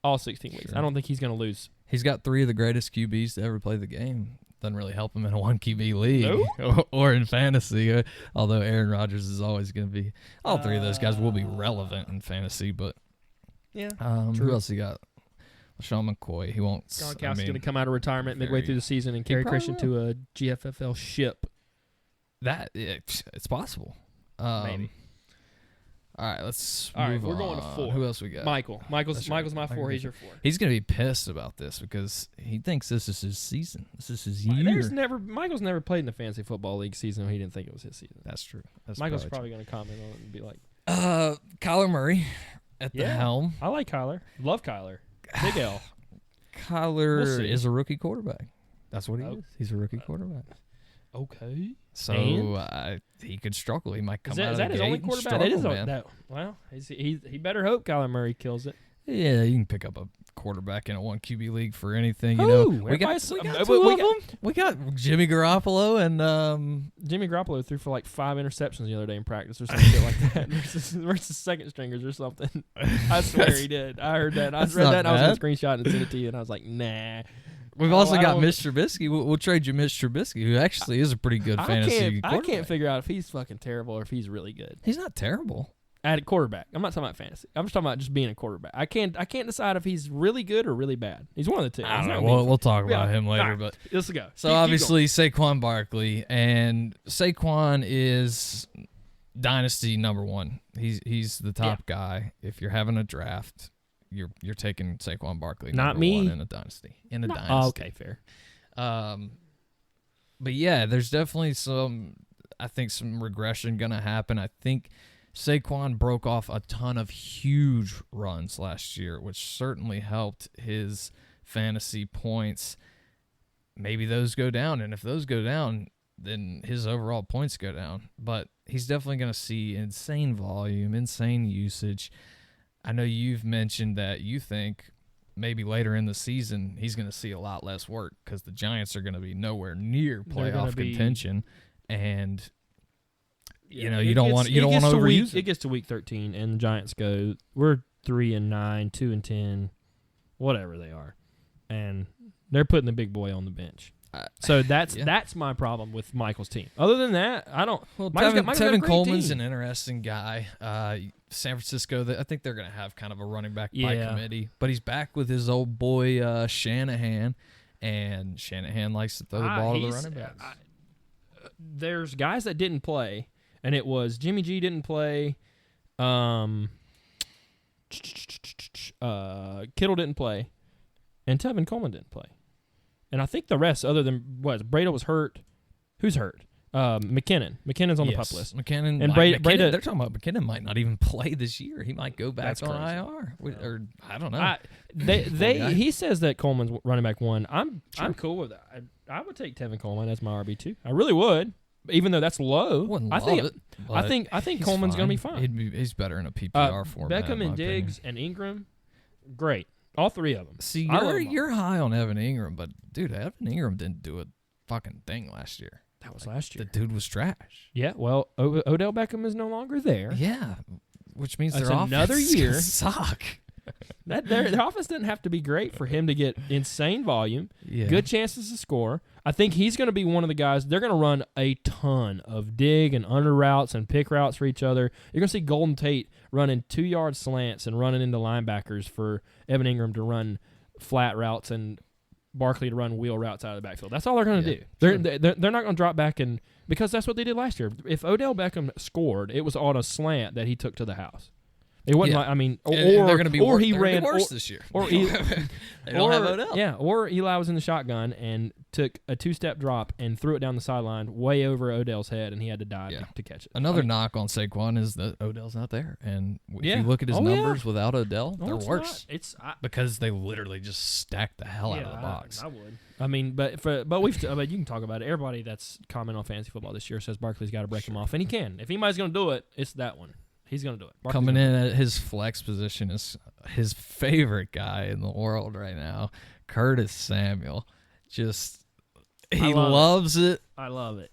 all 16 weeks. I don't think he's going to lose. He's got 3 of the greatest QBs to ever play the game. Doesn't really help him in a 1 QB league or in fantasy, although Aaron Rodgers is always going to be. All 3 of those guys will be relevant in fantasy, but yeah. Who else he got? Sean McCoy. He won't. Gronkowski's going to come out of retirement midway through the season and carry Christian to a GFFL ship. It's possible. Maybe. All right, let's All right, move we're going to 4. Who else we got? Michael's my 4. He's your 4. He's going to be pissed about this because he thinks this is his season. This is his year. Michael's never played in the fantasy football league season. He didn't think it was his season. That's true. Michael's probably going to comment on it and be like, Kyler Murray at the helm. I like Kyler. Love Kyler. Big L. Kyler is a rookie quarterback. That's what he is. He's a rookie quarterback. Okay. So he could struggle. He might come out of the gate. Is that his only quarterback? That is no. Well, he better hope Kyler Murray kills it. Yeah, you can pick up a quarterback in a 1 QB league for anything. You know, we got 2 of them. We got Jimmy Garoppolo and Jimmy Garoppolo threw for like 5 interceptions the other day in practice or something like that versus second stringers or something. I swear he did. I heard that. I read that. And I was going to screenshot and send it to you, and I was like, nah. We've also got Mitch Trubisky. We'll trade you Mitch Trubisky, who actually is a pretty good fantasy quarterback. I can't figure out if he's fucking terrible or if he's really good. He's not terrible. At a quarterback. I'm not talking about fantasy. I'm just talking about just being a quarterback. I can't decide if he's really good or really bad. He's one of the two. I don't know. We'll talk about him later. Right. But let's go. So obviously Saquon Barkley, and Saquon is dynasty number 1. He's the top guy. If you're having a draft, you're taking Saquon Barkley. Not me. 1 in a dynasty. Dynasty. Oh, okay, fair. But yeah, there's definitely some regression gonna happen. I think Saquon broke off a ton of huge runs last year, which certainly helped his fantasy points. Maybe those go down, and if those go down, then his overall points go down. But he's definitely going to see insane volume, insane usage. I know you've mentioned that you think maybe later in the season he's going to see a lot less work because the Giants are going to be nowhere near playoff contention, and you know, you don't want to overuse it. It gets to week 13, and the Giants go, we're 3-9, 2-10, whatever they are, and they're putting the big boy on the bench. So that's my problem with Michael's team. Other than that, I don't. Well, Tevin Coleman's an interesting guy. San Francisco, I think they're going to have kind of a running back by committee, but he's back with his old boy Shanahan, and Shanahan likes to throw the ball to the running backs. There's guys that didn't play. And it was Jimmy G didn't play, Kittle didn't play, and Tevin Coleman didn't play. And I think the rest, other than Breda was hurt. Who's hurt? McKinnon. McKinnon's on the pup list. McKinnon. And Breda, they're talking about McKinnon might not even play this year. He might go back on IR. Or I don't know. He says that Coleman's running back 1. I'm cool with that. I would take Tevin Coleman as my RB2. I really would. Even though that's low, I think Coleman's going to be fine. He's better in a PPR format. Beckham and Diggs and Ingram, great. All 3 of them. See, you're high on Evan Ingram, but dude, Evan Ingram didn't do a fucking thing last year. That was last year. The dude was trash. Yeah, well, Odell Beckham is no longer there. Yeah, which means that's their another offense year suck. Their offense doesn't have to be great for him to get insane volume, good chances to score. I think he's going to be one of the guys. They're going to run a ton of dig and under routes and pick routes for each other. You're going to see Golden Tate running 2-yard slants and running into linebackers for Evan Ingram to run flat routes and Barkley to run wheel routes out of the backfield. That's all they're going to do. They're not going to drop back because that's what they did last year. If Odell Beckham scored, it was on a slant that he took to the house. It wasn't like, I mean, they're going to be or he ran worse this year. Or They don't have Odell. Yeah, or Eli was in the shotgun and took a 2-step drop and threw it down the sideline way over Odell's head, and he had to dive to catch it. Another knock on Saquon is that Odell's not there, and if you look at his numbers without Odell, they're worse. Because they literally just stacked the hell out of the box. I would. I mean, but you can talk about it. Everybody that's commenting on fantasy football this year says Barkley's got to break him off, and he can. If anybody's going to do it, it's that one. He's going to do it. Barkley's Coming in at his flex position is his favorite guy in the world right now, Curtis Samuel. He loves it. I love it.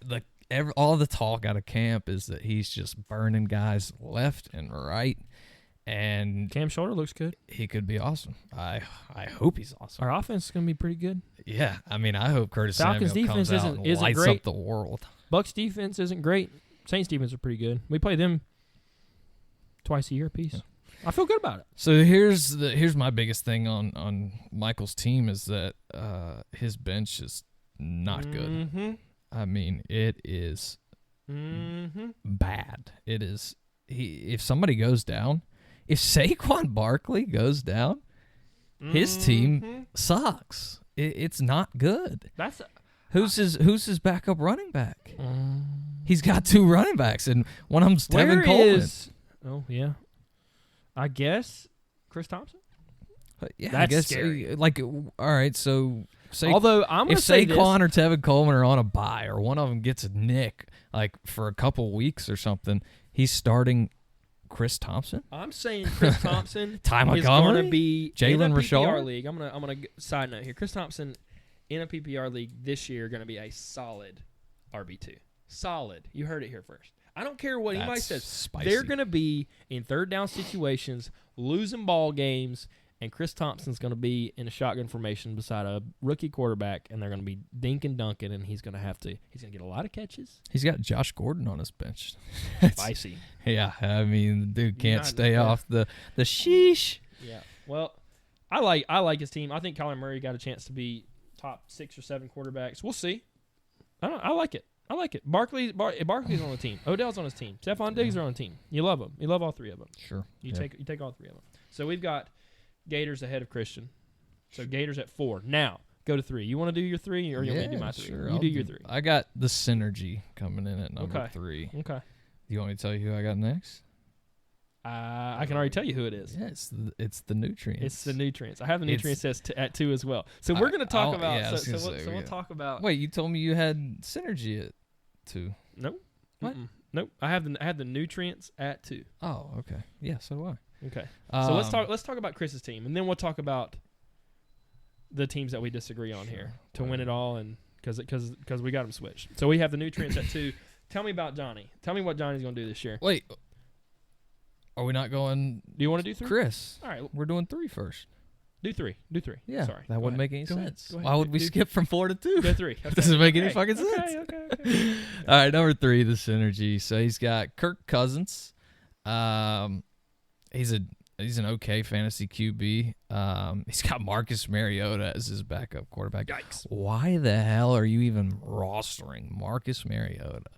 All the talk out of camp is that he's just burning guys left and right. And Cam Shorter looks good. He could be awesome. I hope he's awesome. Our offense is going to be pretty good. Yeah, I mean, I hope Curtis Falcons Samuel defense comes out and isn't lights great. up the world. Bucks defense isn't great. Saints defense are pretty good. We play them twice a year apiece. Yeah. I feel good about it. So here's my biggest thing on Michael's team is that his bench is not good. I mean, it is bad. It is. If somebody goes down, if Saquon Barkley goes down, his team sucks. It's not good. Who's his backup running back? He's got 2 running backs, and one of them's Tevin Coleman. Oh yeah, I guess Chris Thompson. Yeah, that's I guess scary. All right, so although I'm gonna say Saquon or Tevin Coleman are on a bye, or one of them gets a nick for a couple weeks or something, he's starting Chris Thompson. I'm saying Chris Thompson Ty is going to Montgomery? be Jalen in a PPR Richard? league. I'm gonna side note here. Chris Thompson in a PPR league this year going to be a solid RB2. Solid. You heard it here first. I don't care what anybody says. Spicy. They're going to be in third down situations, losing ball games, and Chris Thompson's going to be in a shotgun formation beside a rookie quarterback, and they're going to be dinking dunking, and he's going to get a lot of catches. He's got Josh Gordon on his bench. Spicy. Yeah, I mean, the dude can't stay off the sheesh. Yeah. Well, I like his team. I think Kyler Murray got a chance to be top 6 or 7 quarterbacks. We'll see. I like it. Barkley's on the team. Odell's on his team. Stephon Diggs are on the team. You love them. You love all 3 of them. Sure. You take all 3 of them. So we've got Gators ahead of Christian. So Gators at 4. Now go to 3. You want to do your 3, or you want me to do my 3? Sure, you do your 3. I got the synergy coming in at number 3. Okay. Do you want me to tell you who I got next? I can already tell you who it is. Yeah, it's the nutrients. It's the nutrients. I have the nutrients at 2 as well. So we're going to talk about. Yeah, we'll talk about. Wait, you told me you had synergy at 2. Nope. What? Nope. I have the nutrients at 2. Oh, okay. Yeah, so do I. Okay. So let's talk about Chris's team, and then we'll talk about the teams that we disagree on here to win it all, and because we got them switched. So we have the nutrients at 2. Tell me about Johnny. Tell me what Johnny's going to do this year. Wait. Are we not going? Do you want to do 3? Chris. All right. We're doing 3 first. Do 3. Yeah. Sorry. That wouldn't make any Go sense. ahead. Why would we skip from 4 to 2? Do 3. Okay. Doesn't make any fucking sense. Okay. All right, number 3, the synergy. So he's got Kirk Cousins. He's an okay fantasy QB. He's got Marcus Mariota as his backup quarterback. Yikes. Why the hell are you even rostering Marcus Mariota?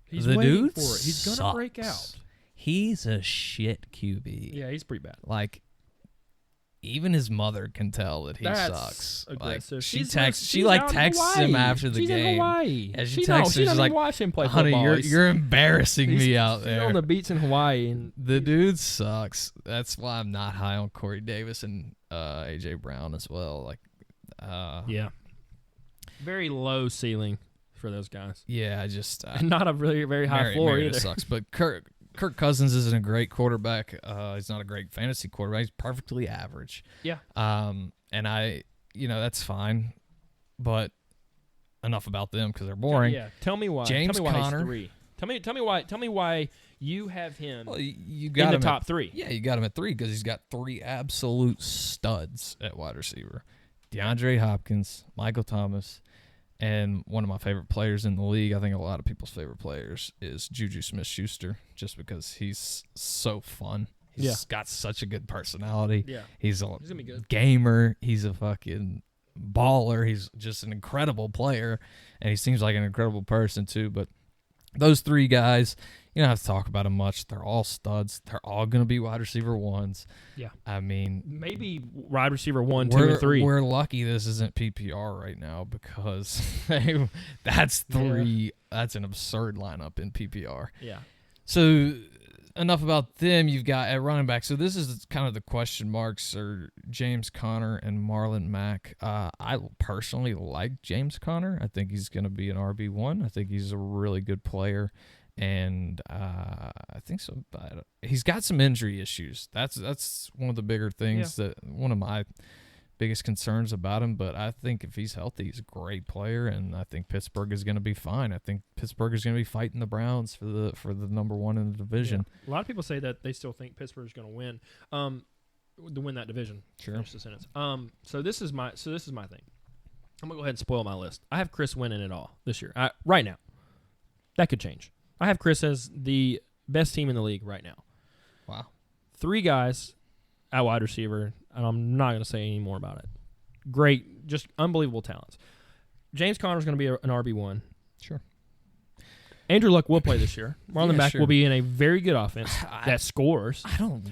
He's the waiting dude for it. He's going to break out. He's a shit QB. Yeah, he's pretty bad. Like, even his mother can tell that he That's sucks. aggressive. Like, She's texts out in him after the she's game. in Hawaii. Yeah, she texts him, she's doesn't like, watch him play honey, football. you're embarrassing me out He's there. on the beach in Hawaii. And The dude sucks. That's why I'm not high on Corey Davis and AJ Brown as well. Like, yeah, very low ceiling for those guys. Yeah, I just not a really very high floor Mariota either. sucks, but Kirk Cousins isn't a great quarterback. He's not a great fantasy quarterback. He's perfectly average. Yeah. And that's fine, but enough about them because they're boring. Yeah. Tell me why. James tell me why Conner. he's 3. Tell me why you have him You got in him the top at, 3. Yeah, you got him at 3 because he's got 3 absolute studs at wide receiver: DeAndre Hopkins, Michael Thomas, And one of my favorite players in the league, I think a lot of people's favorite players, is Juju Smith-Schuster, just because he's so fun. He's got such a good personality. Yeah. He's gonna be good. gamer. He's a fucking baller. He's just an incredible player, and he seems like an incredible person too. But those three guys, you don't have to talk about them much. They're all studs. They're all going to be wide receiver ones. Yeah. I mean, maybe wide receiver 1, 2, and 3. We're lucky this isn't PPR right now because that's three. Yeah. That's an absurd lineup in PPR. Yeah. So enough about them. You've got at running back. So this is kind of the question marks are James Conner and Marlon Mack. I personally like James Conner. I think he's going to be an RB1. I think he's a really good player. And I think so. But he's got some injury issues. That's one of the bigger things that one of my biggest concerns about him. But I think if he's healthy, he's a great player, and I think Pittsburgh is going to be fine. I think Pittsburgh is going to be fighting the Browns for the number one in the division. Yeah. A lot of people say that they still think Pittsburgh is going to win, to win that division. Sure. Finish the sentence. So this is my thing. I'm gonna go ahead and spoil my list. I have Chris winning it all this year. Right now, that could change. I have Chris as the best team in the league right now. Wow. 3 guys at wide receiver, and I'm not going to say any more about it. Great, just unbelievable talents. James Conner's going to be an RB1. Sure. Andrew Luck will play this year. Marlon Mack will be in a very good offense that scores. I don't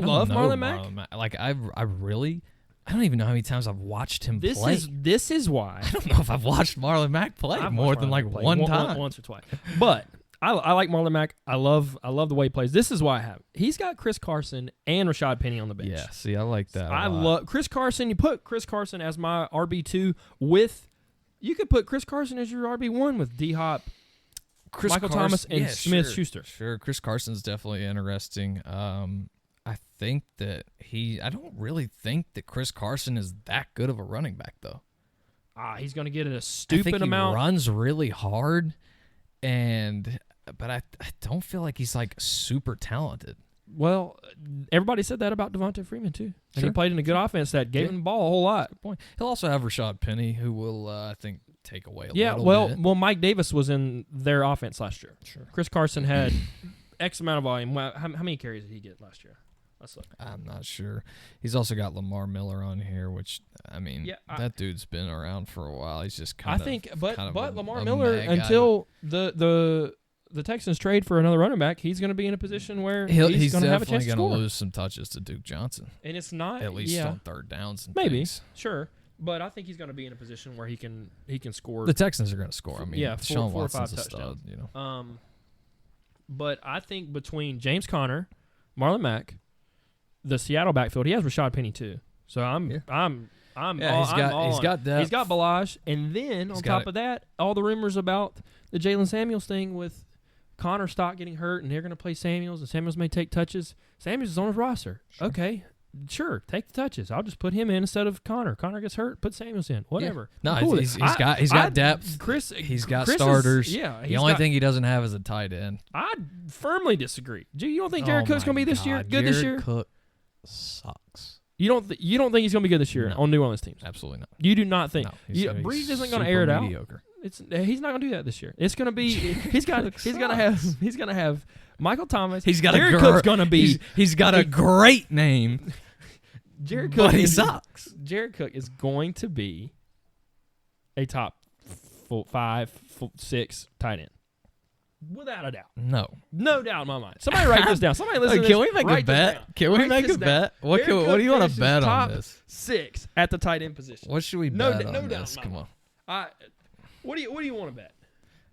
love Marlon Mack. Like I don't even know how many times I've watched him play. This is why. I don't know if I've watched Marlon Mack play more than like one time. Once or twice. But I like Marlon Mack. I love the way he plays. This is why I have him. He's got Chris Carson and Rashad Penny on the bench. Yeah, see, I like that. I love Chris Carson. You put Chris Carson as my RB2 you could put Chris Carson as your RB1 with D-Hop, Michael Thomas, and Smith-Schuster. Sure, Chris Carson's definitely interesting. I think that I don't really think that Chris Carson is that good of a running back, though. He's going to get a stupid He amount. runs really hard, but I don't feel like he's like super talented. Well, everybody said that about Devontae Freeman too. And he played in a good offense that gave him the ball a whole lot. Good point. He'll also have Rashad Penny, who will I think take away a little bit. Well, Mike Davis was in their offense last year. Sure. Chris Carson had X amount of volume. How many carries did he get last year? Let's look. I'm not sure. He's also got Lamar Miller on here, which that dude's been around for a while. He's just kind of. But Lamar Miller, until the Texans trade for another running back, he's going to be in a position where he's going to have a chance to score. He's definitely going to lose some touches to Duke Johnson. And it's not at least on third downs. And maybe things. Sure, but I think he's going to be in a position where he can score. The Texans are going to score. I mean, Deshaun 4 or 5 Watson's a touchdowns. stud. But I think between James Conner, Marlon Mack, the Seattle backfield, he has Rashad Penny too. So he's got depth. He's got Balaj, and then on top of that, all the rumors about the Jalen Samuels thing with Connor Stott getting hurt, and they're going to play Samuels, and Samuels may take touches. Samuels is on his roster. Sure. Okay, sure, take the touches. I'll just put him in instead of Connor. Connor gets hurt, put Samuels in. Whatever. Yeah. No, he's got depth. He's got starters. The only thing he doesn't have is a tight end. I firmly disagree. You don't think Jared Cook's going to be good this year? Jared Cook sucks. You don't think he's going to be good this year on New Orleans teams? Absolutely not. You do not think? No, Breeze isn't going to air it out. Mediocre. He's not going to do that this year. It's going to be he's going to have Michael Thomas. Jared Cook's going to be he's got a great name. Jared Cook, but he sucks. Jared Cook is going to be a top 5, 6 tight end. Without a doubt. No doubt in my mind. Somebody write this down. Somebody listen to this. Can we make a bet? Can we make a bet? What do you want to bet on this? 6 at the tight end position. What should we bet on this? Come on. What do you want to bet?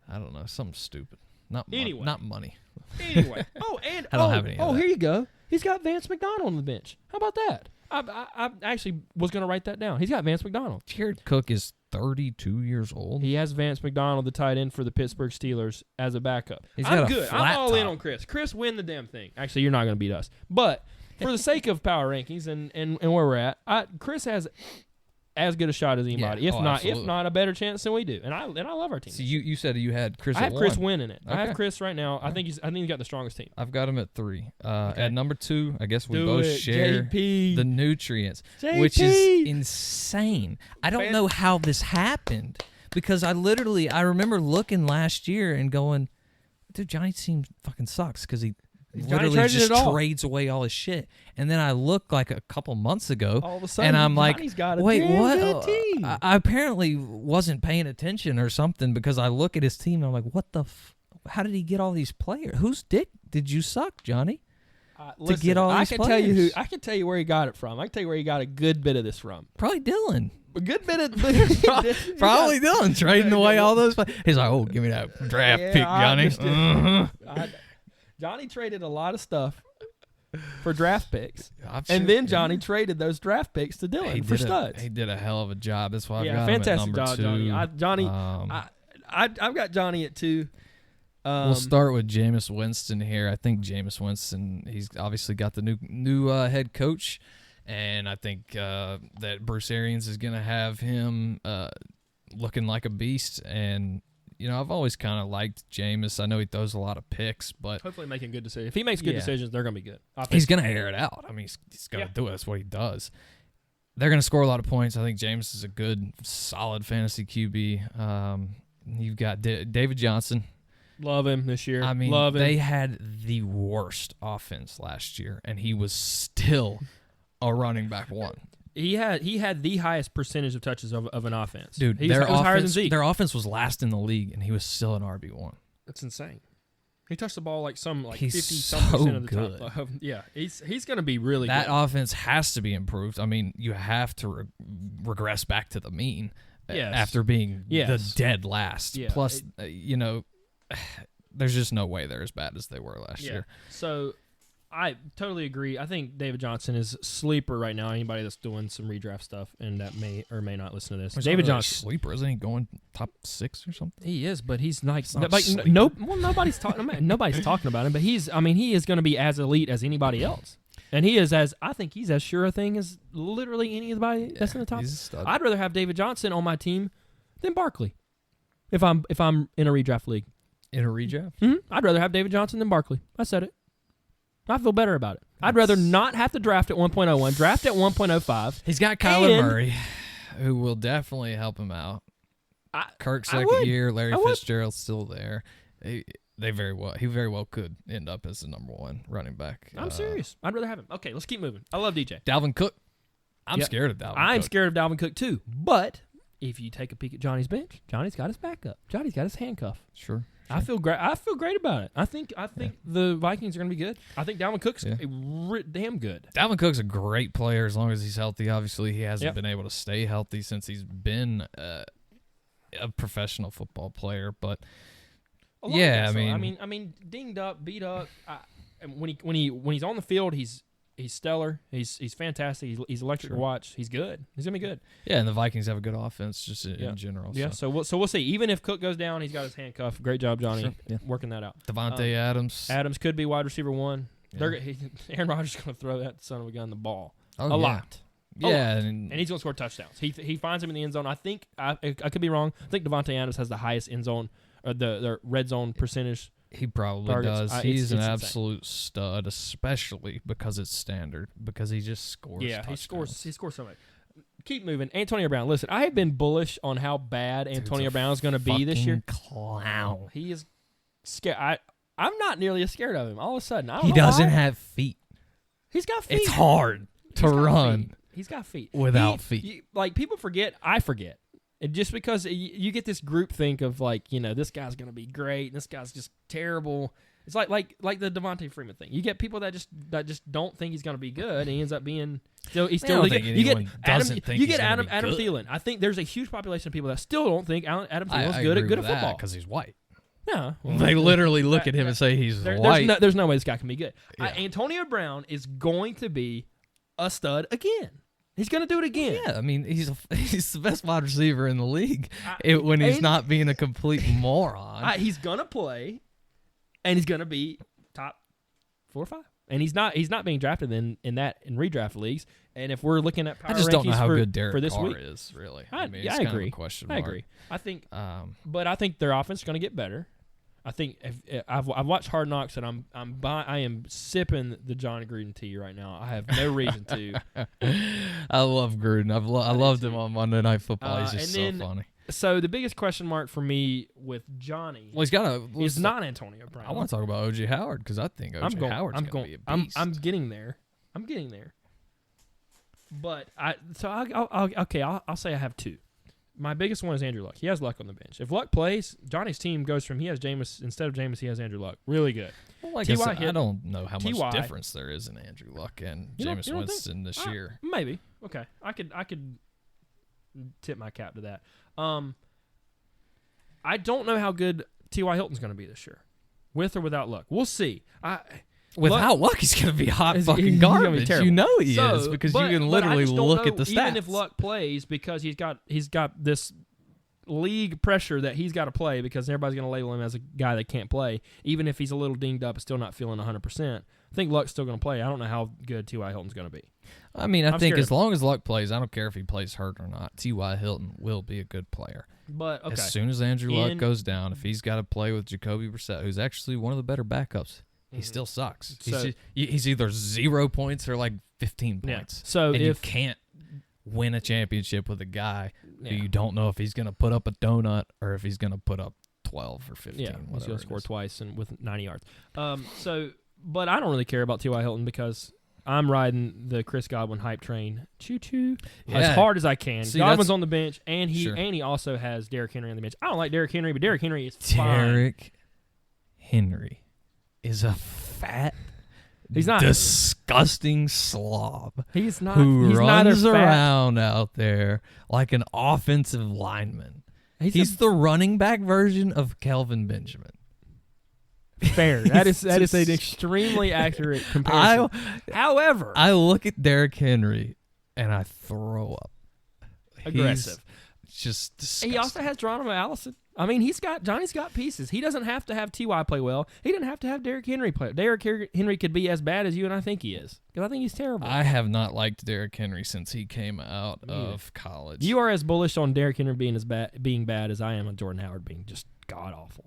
I don't know. Something stupid. Not money. Anyway. I don't have any. Here you go. He's got Vance McDonald on the bench. How about that? I actually was going to write that down. He's got Vance McDonald. Jared Cook is 32 years old. He has Vance McDonald, the tight end for the Pittsburgh Steelers, as a backup. I'm good. I'm all in on Chris. Chris, win the damn thing. Actually, you're not going to beat us. But for the sake of power rankings and where we're at, Chris has as good a shot as anybody. If not a better chance than we do. And I love our team. So you said you had Chris. I have at Chris 1. winning it. Okay. I have Chris right now. I think he's got the strongest team. I've got him at 3. Okay. At number 2, I guess we both share JP. the nutrients, JP. which is insane. I don't know how this happened, because I remember looking last year and going, dude, Johnny's team fucking sucks because he literally just trades away all his shit. And then I look like a couple months ago, all of a sudden, and I'm like, got a wait, damn what? good team. I apparently wasn't paying attention or something because I look at his team and I'm like, what the how did he get all these players? Whose dick did you suck, Johnny? Listen, to get all these players? I can tell you where he got it from. I can tell you where he got a good bit of this from. Probably Dylan. A good bit of Probably Dylan trading away all those players. He's like, oh, give me that draft pick, Johnny. Johnny traded a lot of stuff for draft picks, and then Johnny traded those draft picks to Dylan for studs. He did a hell of a job. That's why I got him at fantastic number job, 2. Johnny. I've got Johnny at 2. We'll start with Jameis Winston here. I think Jameis Winston, he's obviously got the new head coach, and I think that Bruce Arians is going to have him looking like a beast. And, you know, I've always kind of liked Jameis. I know he throws a lot of picks, but hopefully making good decisions. If he makes good decisions, they're going to be good. He's going to air it out. I mean, he's going to do it. That's what he does. They're going to score a lot of points. I think Jameis is a good, solid fantasy QB. You've got David Johnson. Love him this year. I mean, love him. They had the worst offense last year, and he was still a running back 1. He had the highest percentage of touches of an offense. Dude, he was higher than Zeke. Their offense was last in the league, and he was still an RB1. That's insane. He touched the ball like he's 50-something% of the good. time. Yeah, he's going to be really that good. That offense has to be improved. I mean, you have to regress back to the mean after being the dead last. Yeah. Plus, you know, there's just no way they're as bad as they were last year. So I totally agree. I think David Johnson is sleeper right now. Anybody that's doing some redraft stuff and that may or may not listen to this. David Johnson, sleeper, isn't he going top 6 or something? He is, but he's nobody's talking. Nobody's talking about him, but he is going to be as elite as anybody else. And I think he's as sure a thing as literally anybody that's in the top. I'd rather have David Johnson on my team than Barkley if I'm in a redraft league. In a redraft? Mm-hmm. I'd rather have David Johnson than Barkley. I said it. I feel better about it. I'd rather not have to draft at 1.01, draft at 1.05. He's got Kyler Murray, who will definitely help him out. Kirk's second year, Larry Fitzgerald's still there. He very well could end up as the number 1 running back. I'm serious. I'd rather have him. Okay, let's keep moving. I love DJ. Dalvin Cook. I'm scared of Dalvin Cook. I'm scared of Dalvin Cook too. But if you take a peek at Johnny's bench, Johnny's got his backup. Johnny's got his handcuff. Sure. I feel great. I feel great about it. I think the Vikings are going to be good. I think Dalvin Cook's damn good. Dalvin Cook's a great player as long as he's healthy. Obviously, he hasn't been able to stay healthy since he's been a professional football player. But I mean, dinged up, beat up. When he's on the field, he's stellar. He's fantastic. He's electric to watch. He's good. He's gonna be good. Yeah, and the Vikings have a good offense just in general. Yeah. So we'll see. Even if Cook goes down, he's got his handcuff. Great job, Johnny, working that out. Devontae Adams. Adams could be wide receiver 1. Yeah. Aaron Rodgers is gonna throw that son of a gun the ball a lot. Yeah, and he's gonna score touchdowns. He finds him in the end zone. I think I could be wrong. I think Devontae Adams has the highest end zone or the red zone percentage. He probably targets. does. He's an absolute stud, especially because it's standard. Because he just scores. Yeah, touchdowns. He scores so much. Keep moving. Antonio Brown. Listen, I have been bullish on how bad Antonio Brown is going to be this year. Clown. He is scared. I'm not nearly as scared of him. All of a sudden, he doesn't have feet. He's got feet. It's hard to run. He's got feet without feet. Like people forget. I forget. And just because you get this group think of like, you know, this guy's going to be great and this guy's just terrible. It's like the Devontae Freeman thing. You get people that just don't think he's going to be good, and he ends up being he's still really good. You get Adam Thielen. I think there's a huge population of people that still don't think Adam Thielen's good at football because he's white. Yeah, well, they literally look at him and say he's white. There's no way this guy can be good. Yeah. Antonio Brown is going to be a stud again. He's going to do it again. Yeah, I mean, he's the best wide receiver in the league when he's not being a complete moron. He's going to play, and he's going to be top 4 or 5. And he's not being drafted in redraft leagues. And if we're looking at power I just don't know how good Derek for this Carr week, is, really. I agree. Kind of a question mark. I agree. I think, but I think their offense is going to get better. I think I've watched Hard Knocks, and I am sipping the John Gruden tea right now. I have no reason to. I love Gruden. I loved him on Monday Night Football. He's just so funny. So the biggest question mark for me with Johnny Well, he's got is not Antonio Brown. I want to talk about O.J. Howard because I think O.J. Howard's going to be a beast. I'm getting there. But I'll say I have two. My biggest one is Andrew Luck. He has Luck on the bench. If Luck plays, Johnny's team goes from he has Jameis instead of Jameis, he has Andrew Luck. Really good. Well, like I don't know how much difference there is in Andrew Luck and Jameis Winston this year. Maybe. Okay. I could tip my cap to that. I don't know how good T.Y. Hilton's going to be this year, with or without Luck. We'll see. Without Luck, he's going to be hot fucking garbage. You know he is because you can literally look at the stats. Even if Luck plays, because he's got this league pressure that he's got to play because everybody's going to label him as a guy that can't play. Even if he's a little dinged up and still not feeling 100%, I think Luck's still going to play. I don't know how good T.Y. Hilton's going to be. I mean, I think as long as Luck plays, I don't care if he plays hurt or not. T.Y. Hilton will be a good player. But okay. As soon as Andrew Luck goes down, if he's got to play with Jacoby Brissett, who's actually one of the better backups, he still sucks. He's either 0 points or like 15 points. So and you can't win a championship with a guy who you don't know if he's going to put up a donut or if he's going to put up 12 or 15. Yeah, he's going to score twice and with 90 yards. But I don't really care about T.Y. Hilton because I'm riding the Chris Godwin hype train, choo-choo, as hard as I can. Godwin's on the bench, and he also has Derrick Henry on the bench. I don't like Derrick Henry, but Derrick Henry is fine. Derrick Henry is a fat, he's not disgusting slob. He's not who he's runs around out there like an offensive lineman. He's the running back version of Kelvin Benjamin. Fair. That is an extremely accurate comparison. However, I look at Derrick Henry and I throw up. Aggressive. He's just disgusting. He also has Geronimo Allison. I mean, Johnny's got pieces. He doesn't have to have T.Y. play well. He didn't have to have Derrick Henry play. Derrick Henry could be as bad as you and I think he is. Because I think he's terrible. I have not liked Derrick Henry since he came out of college. You are as bullish on Derrick Henry being bad as I am on Jordan Howard being just god-awful.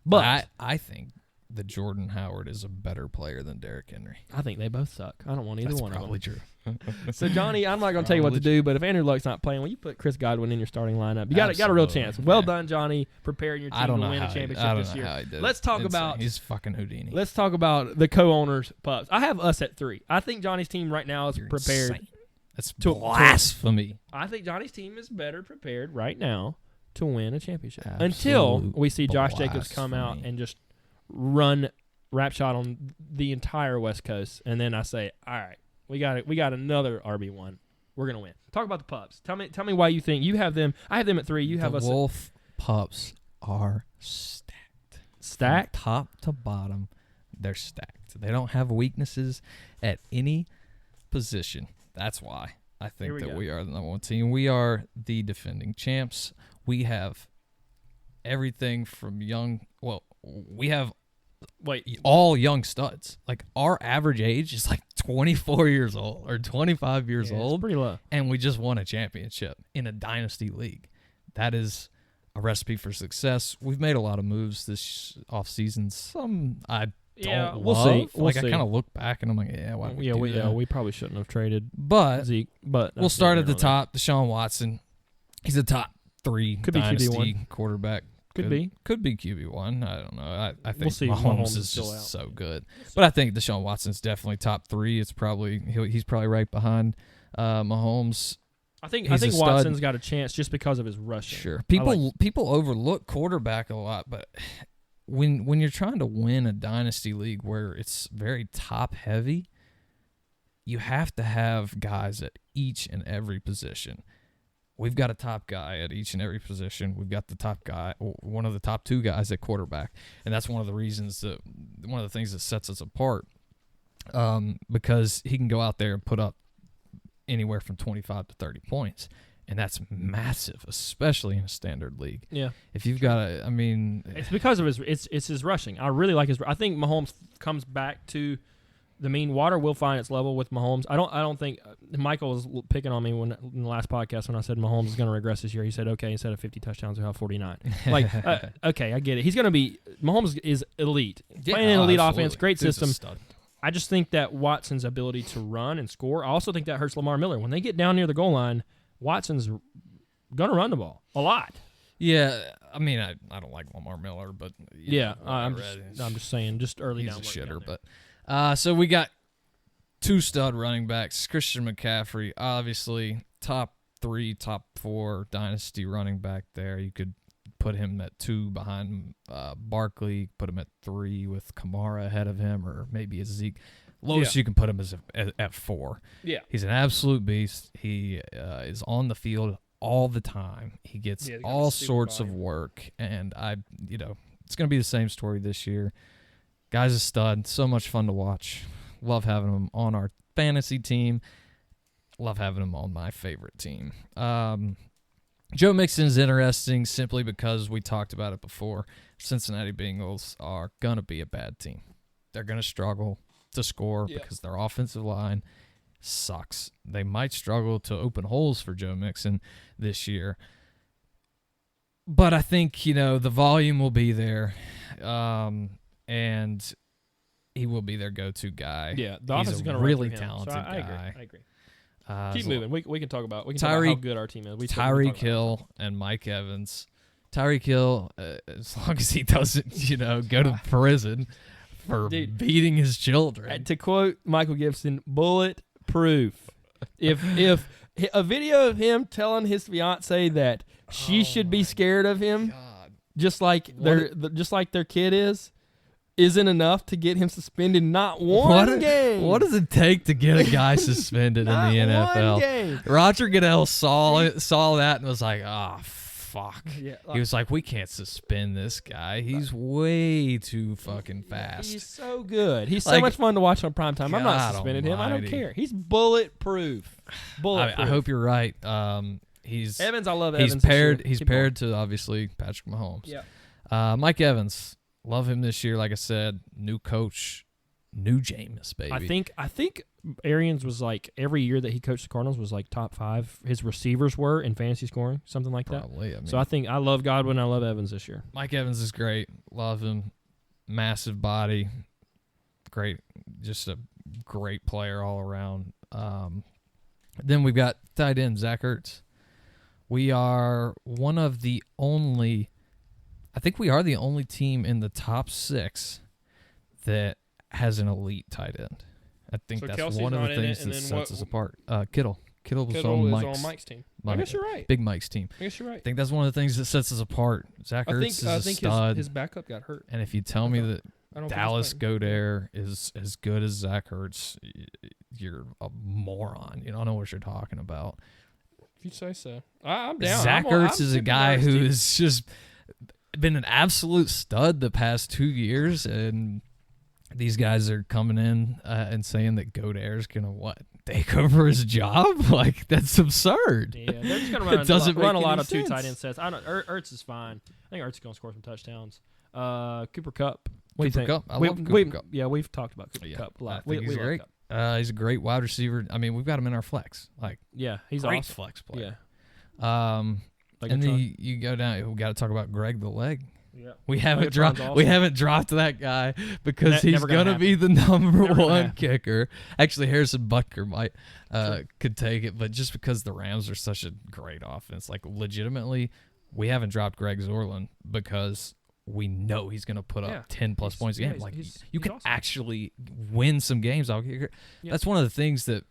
But I think that Jordan Howard is a better player than Derrick Henry. I think they both suck. I don't want either one of them. That's probably true. So, Johnny, I'm not going to tell you what to do, but if Andrew Luck's not playing, well, you put Chris Godwin in your starting lineup. You got a real chance. Well done, Johnny, preparing your team to win a championship this year. How he did Let's talk about he's fucking Houdini. Let's talk about the co-owners' pups. I have us at 3. I think Johnny's team right now is prepared. Insane. That's blasphemy. I think Johnny's team is better prepared right now to win a championship until we see Josh Jacobs come out and just run rap shot on the entire West Coast, and then I say, all right, we got another RB1. We're gonna win. Talk about the pups. Tell me why you think you have them. I have them at 3. You have us. The Wolf pups are stacked. Stacked, from top to bottom. They're stacked. They don't have weaknesses at any position. That's why I think that we are the number 1 team. We are the defending champs. We have everything from young. Well, we have all young studs. Like our average age is like 24 years old or 25 years old. It's pretty low. And we just won a championship in a dynasty league. That is a recipe for success. We've made a lot of moves this offseason. Some I don't we'll love. See. I kind of look back and I'm like, we probably shouldn't have traded Zeke. But we'll start at the top. Deshaun Watson. He's a top 3 dynasty quarterback. Could be QB1. I don't know. I think Mahomes is just so good. But I think Deshaun Watson's definitely top 3. It's probably he's probably right behind Mahomes. I think Watson's got a chance just because of his rushing. Sure. People overlook quarterback a lot, but when you're trying to win a dynasty league where it's very top heavy, you have to have guys at each and every position. We've got a top guy at each and every position. We've got the top guy, one of the top 2 guys at quarterback, and that's one of the things that sets us apart. Because he can go out there and put up anywhere from 25 to 30 points, and that's massive, especially in a standard league. Yeah, if you've got it's because of it's his rushing. I really like his. I think Mahomes comes back to. The mean water will find its level with Mahomes. I don't think Michael was picking on me in the last podcast when I said Mahomes is going to regress this year. He said, okay, instead of 50 touchdowns, he'll have 49. Okay, I get it. He's going to be Mahomes is elite. Playing an elite offense, great system. I just think that Watson's ability to run and score. I also think that hurts Lamar Miller when they get down near the goal line. Watson's going to run the ball a lot. Yeah, I mean, I don't like Lamar Miller, but I'm just saying, just early he's down. a shitter. But so we got 2 stud running backs. Christian McCaffrey, obviously top 3, top 4 dynasty running back there. You could put him at 2 behind Barkley, put him at 3 with Kamara ahead of him, or maybe a Zeke. Lowest you can put him is at 4. Yeah. He's an absolute beast. He is on the field all the time. He gets all sorts of work, and it's going to be the same story this year. Guy's a stud. So much fun to watch. Love having him on our fantasy team. Love having him on my favorite team. Joe Mixon is interesting simply because we talked about it before. Cincinnati Bengals are going to be a bad team. They're going to struggle to score because their offensive line sucks. They might struggle to open holes for Joe Mixon this year. But I think, the volume will be there, and he will be their go-to guy. Yeah, the offense is going to really run through him. talented guy. I agree. Keep moving. We can talk about talk about how good our team is. Tyreek Hill and Mike Evans. Tyreek Hill, as long as he doesn't, go to prison for beating his children. To quote Michael Gibson, bulletproof. If a video of him telling his fiance that she should be scared of him, just like their kid isn't enough to get him suspended not one game. What does it take to get a guy suspended in the NFL? One game. Roger Goodell saw that and was like, "Oh, fuck." Yeah, He was like, "We can't suspend this guy. He's way too fucking fast." He's so good. He's so much fun to watch on primetime. I'm not suspending him. I don't care. He's bulletproof. I hope you're right. He's Evans. I love Evans. He's paired to obviously Patrick Mahomes. Yeah. Mike Evans. Love him this year. Like I said, new coach, new Jameis, baby. I think Arians was like every year that he coached the Cardinals was like top 5. His receivers were in fantasy scoring, something like that. Probably. So I think I love Godwin. I love Evans this year. Mike Evans is great. Love him. Massive body. Great. Just a great player all around. Then we've got tight end Zach Ertz. We are one of the only. I think we are the only team in the top 6 that has an elite tight end. I think that's Kelsey's one of the things that sets us apart. Kittle. Kittle was on Mike's team. I guess you're right. Big Mike's team. I guess you're right. I think that's one of the things that sets us apart. Zach Ertz is a stud. His backup got hurt. And if you tell me that Dallas Goedert is as good as Zach Ertz, you're a moron. You don't know what you're talking about. If you say so. I'm down. Zach Ertz is a guy who is just been an absolute stud the past 2 years, and these guys are coming in and saying that Goddard is going to take over his job? Like, that's absurd. Yeah, they're just going to run a lot of 2 tight end sets. Ertz is fine. I think Ertz is going to score some touchdowns. Cooper Kupp. What do you think? I love Cooper Kupp. Yeah, we've talked about Cooper Kupp a lot. I think he's great. He's a great wide receiver. I mean, we've got him in our flex. He's great awesome. Flex player. Yeah. And then you go down. We got to talk about Greg the Leg. Yeah. We haven't dropped. Awesome. We haven't dropped that guy because he's gonna be the number 1 kicker. Actually, Harrison Butker might could take it, but just because the Rams are such a great offense, like legitimately, we haven't dropped Greg Zorlin because we know he's gonna put up 10+ points a game. Like you can awesome. Actually win some games. That's one of the things that,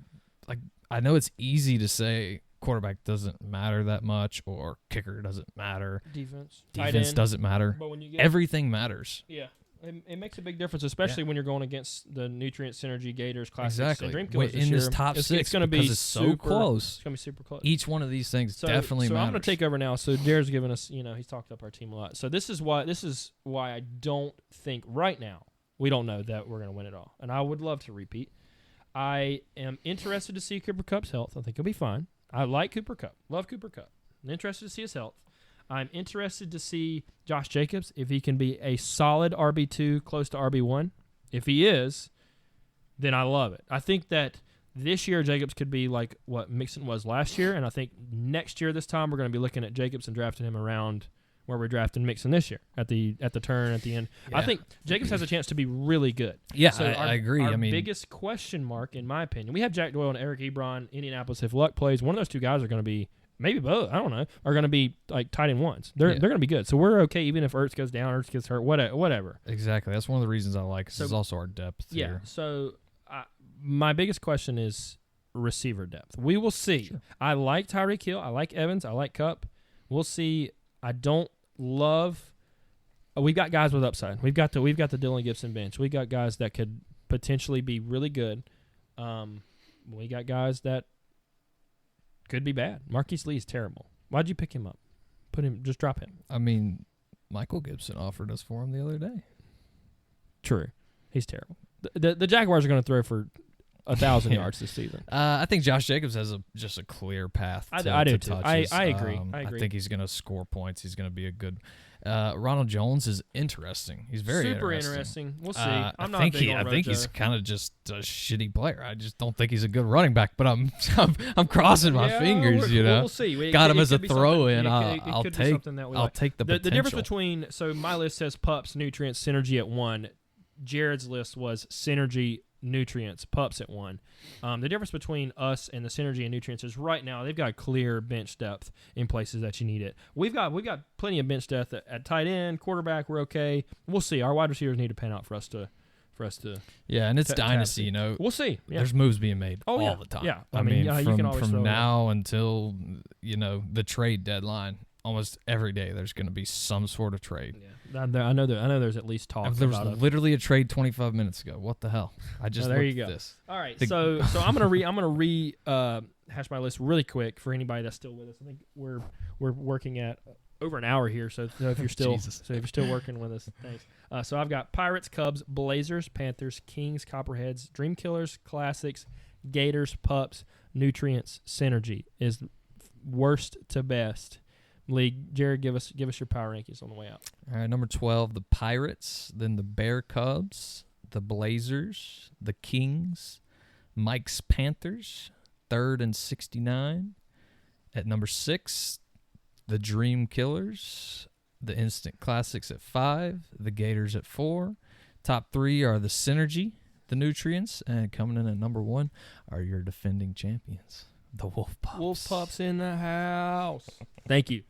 like, I know it's easy to say. Quarterback doesn't matter that much, or kicker doesn't matter. Defense doesn't matter. But when you get everything matters. Yeah, it makes a big difference, especially when you're going against the Nutrient Synergy Gators Classics exactly. and Dream Killers in this top 6. It's going to be so close. It's going to be super close. Each one of these things definitely matters. So I'm going to take over now. So Jared's given us, he's talked up our team a lot. So this is why I don't think right now we don't know that we're going to win it all, and I would love to repeat. I am interested to see Cooper Kupp's health. I think he'll be fine. I like Cooper Kupp. Love Cooper Kupp. I'm interested to see his health. I'm interested to see Josh Jacobs, if he can be a solid RB2, close to RB1. If he is, then I love it. I think that this year Jacobs could be like what Mixon was last year, and I think next year this time we're going to be looking at Jacobs and drafting him around where we're drafting Mixon this year at the turn at the end. Yeah. I think Jacobs has a chance to be really good. Yeah, so I agree. Our biggest question mark, in my opinion, we have Jack Doyle and Eric Ebron. Indianapolis, if luck plays, one of those 2 guys are going to be maybe both, I don't know, are going to be like tight end ones. They're going to be good. So we're okay even if Ertz goes down, Ertz gets hurt, whatever. Exactly. That's one of the reasons I like. So, is also our depth. Yeah. Here. So my biggest question is receiver depth. We will see. Sure. I like Tyreek Hill. I like Evans. I like Kupp. We'll see. I don't love. We've got guys with upside. We've got the Dylan Gibson bench. We got guys that could potentially be really good. We got guys that could be bad. Marquise Lee is terrible. Why'd you pick him up? Just drop him. I mean, Michael Gibson offered us for him the other day. True. He's terrible. The Jaguars are going to throw for 1,000 yards this season. I think Josh Jacobs has just a clear path. I do too. Touches. I agree. I think he's going to score points. He's going to be a good. Ronald Jones is interesting. He's very super interesting. We'll see. I think he's kind of just a shitty player. I just don't think he's a good running back. But I'm crossing my fingers. We'll see. Got him as a throw in. I'll take the potential. The difference between my list says pups, nutrients, synergy at 1. Jared's list was synergy, nutrients, pups at 1. The difference between us and the synergy and nutrients is right now they've got clear bench depth in places that you need it. We've got plenty of bench depth at tight end, quarterback. We're okay. We'll see. Our wide receivers need to pan out for us to. Yeah, and it's dynasty. We'll see. Yeah. There's moves being made all the time. Yeah, I mean you can always from now until the trade deadline. Almost every day, there's going to be some sort of trade. Yeah, I know there's at least talk. There was literally a trade 25 minutes ago. What the hell? I just there you looked go. at this. All right, so I'm gonna hash my list really quick for anybody that's still with us. I think we're working at over an hour here. So if you're still working with us, thanks. So I've got Pirates, Cubs, Blazers, Panthers, Kings, Copperheads, Dream Killers, Classics, Gators, Pups, Nutrients, Synergy is worst to best. League. Jared, give us your power rankings on the way out. All right, number 12, the Pirates, then the Bear Cubs, the Blazers, the Kings, Mike's Panthers, 3rd and 69. At number 6, the Dream Killers, the Instant Classics at 5, the Gators at 4. Top 3 are the Synergy, the Nutrients, and coming in at number 1 are your defending champions, the Wolf Pups. Wolf Pups in the house. Thank you.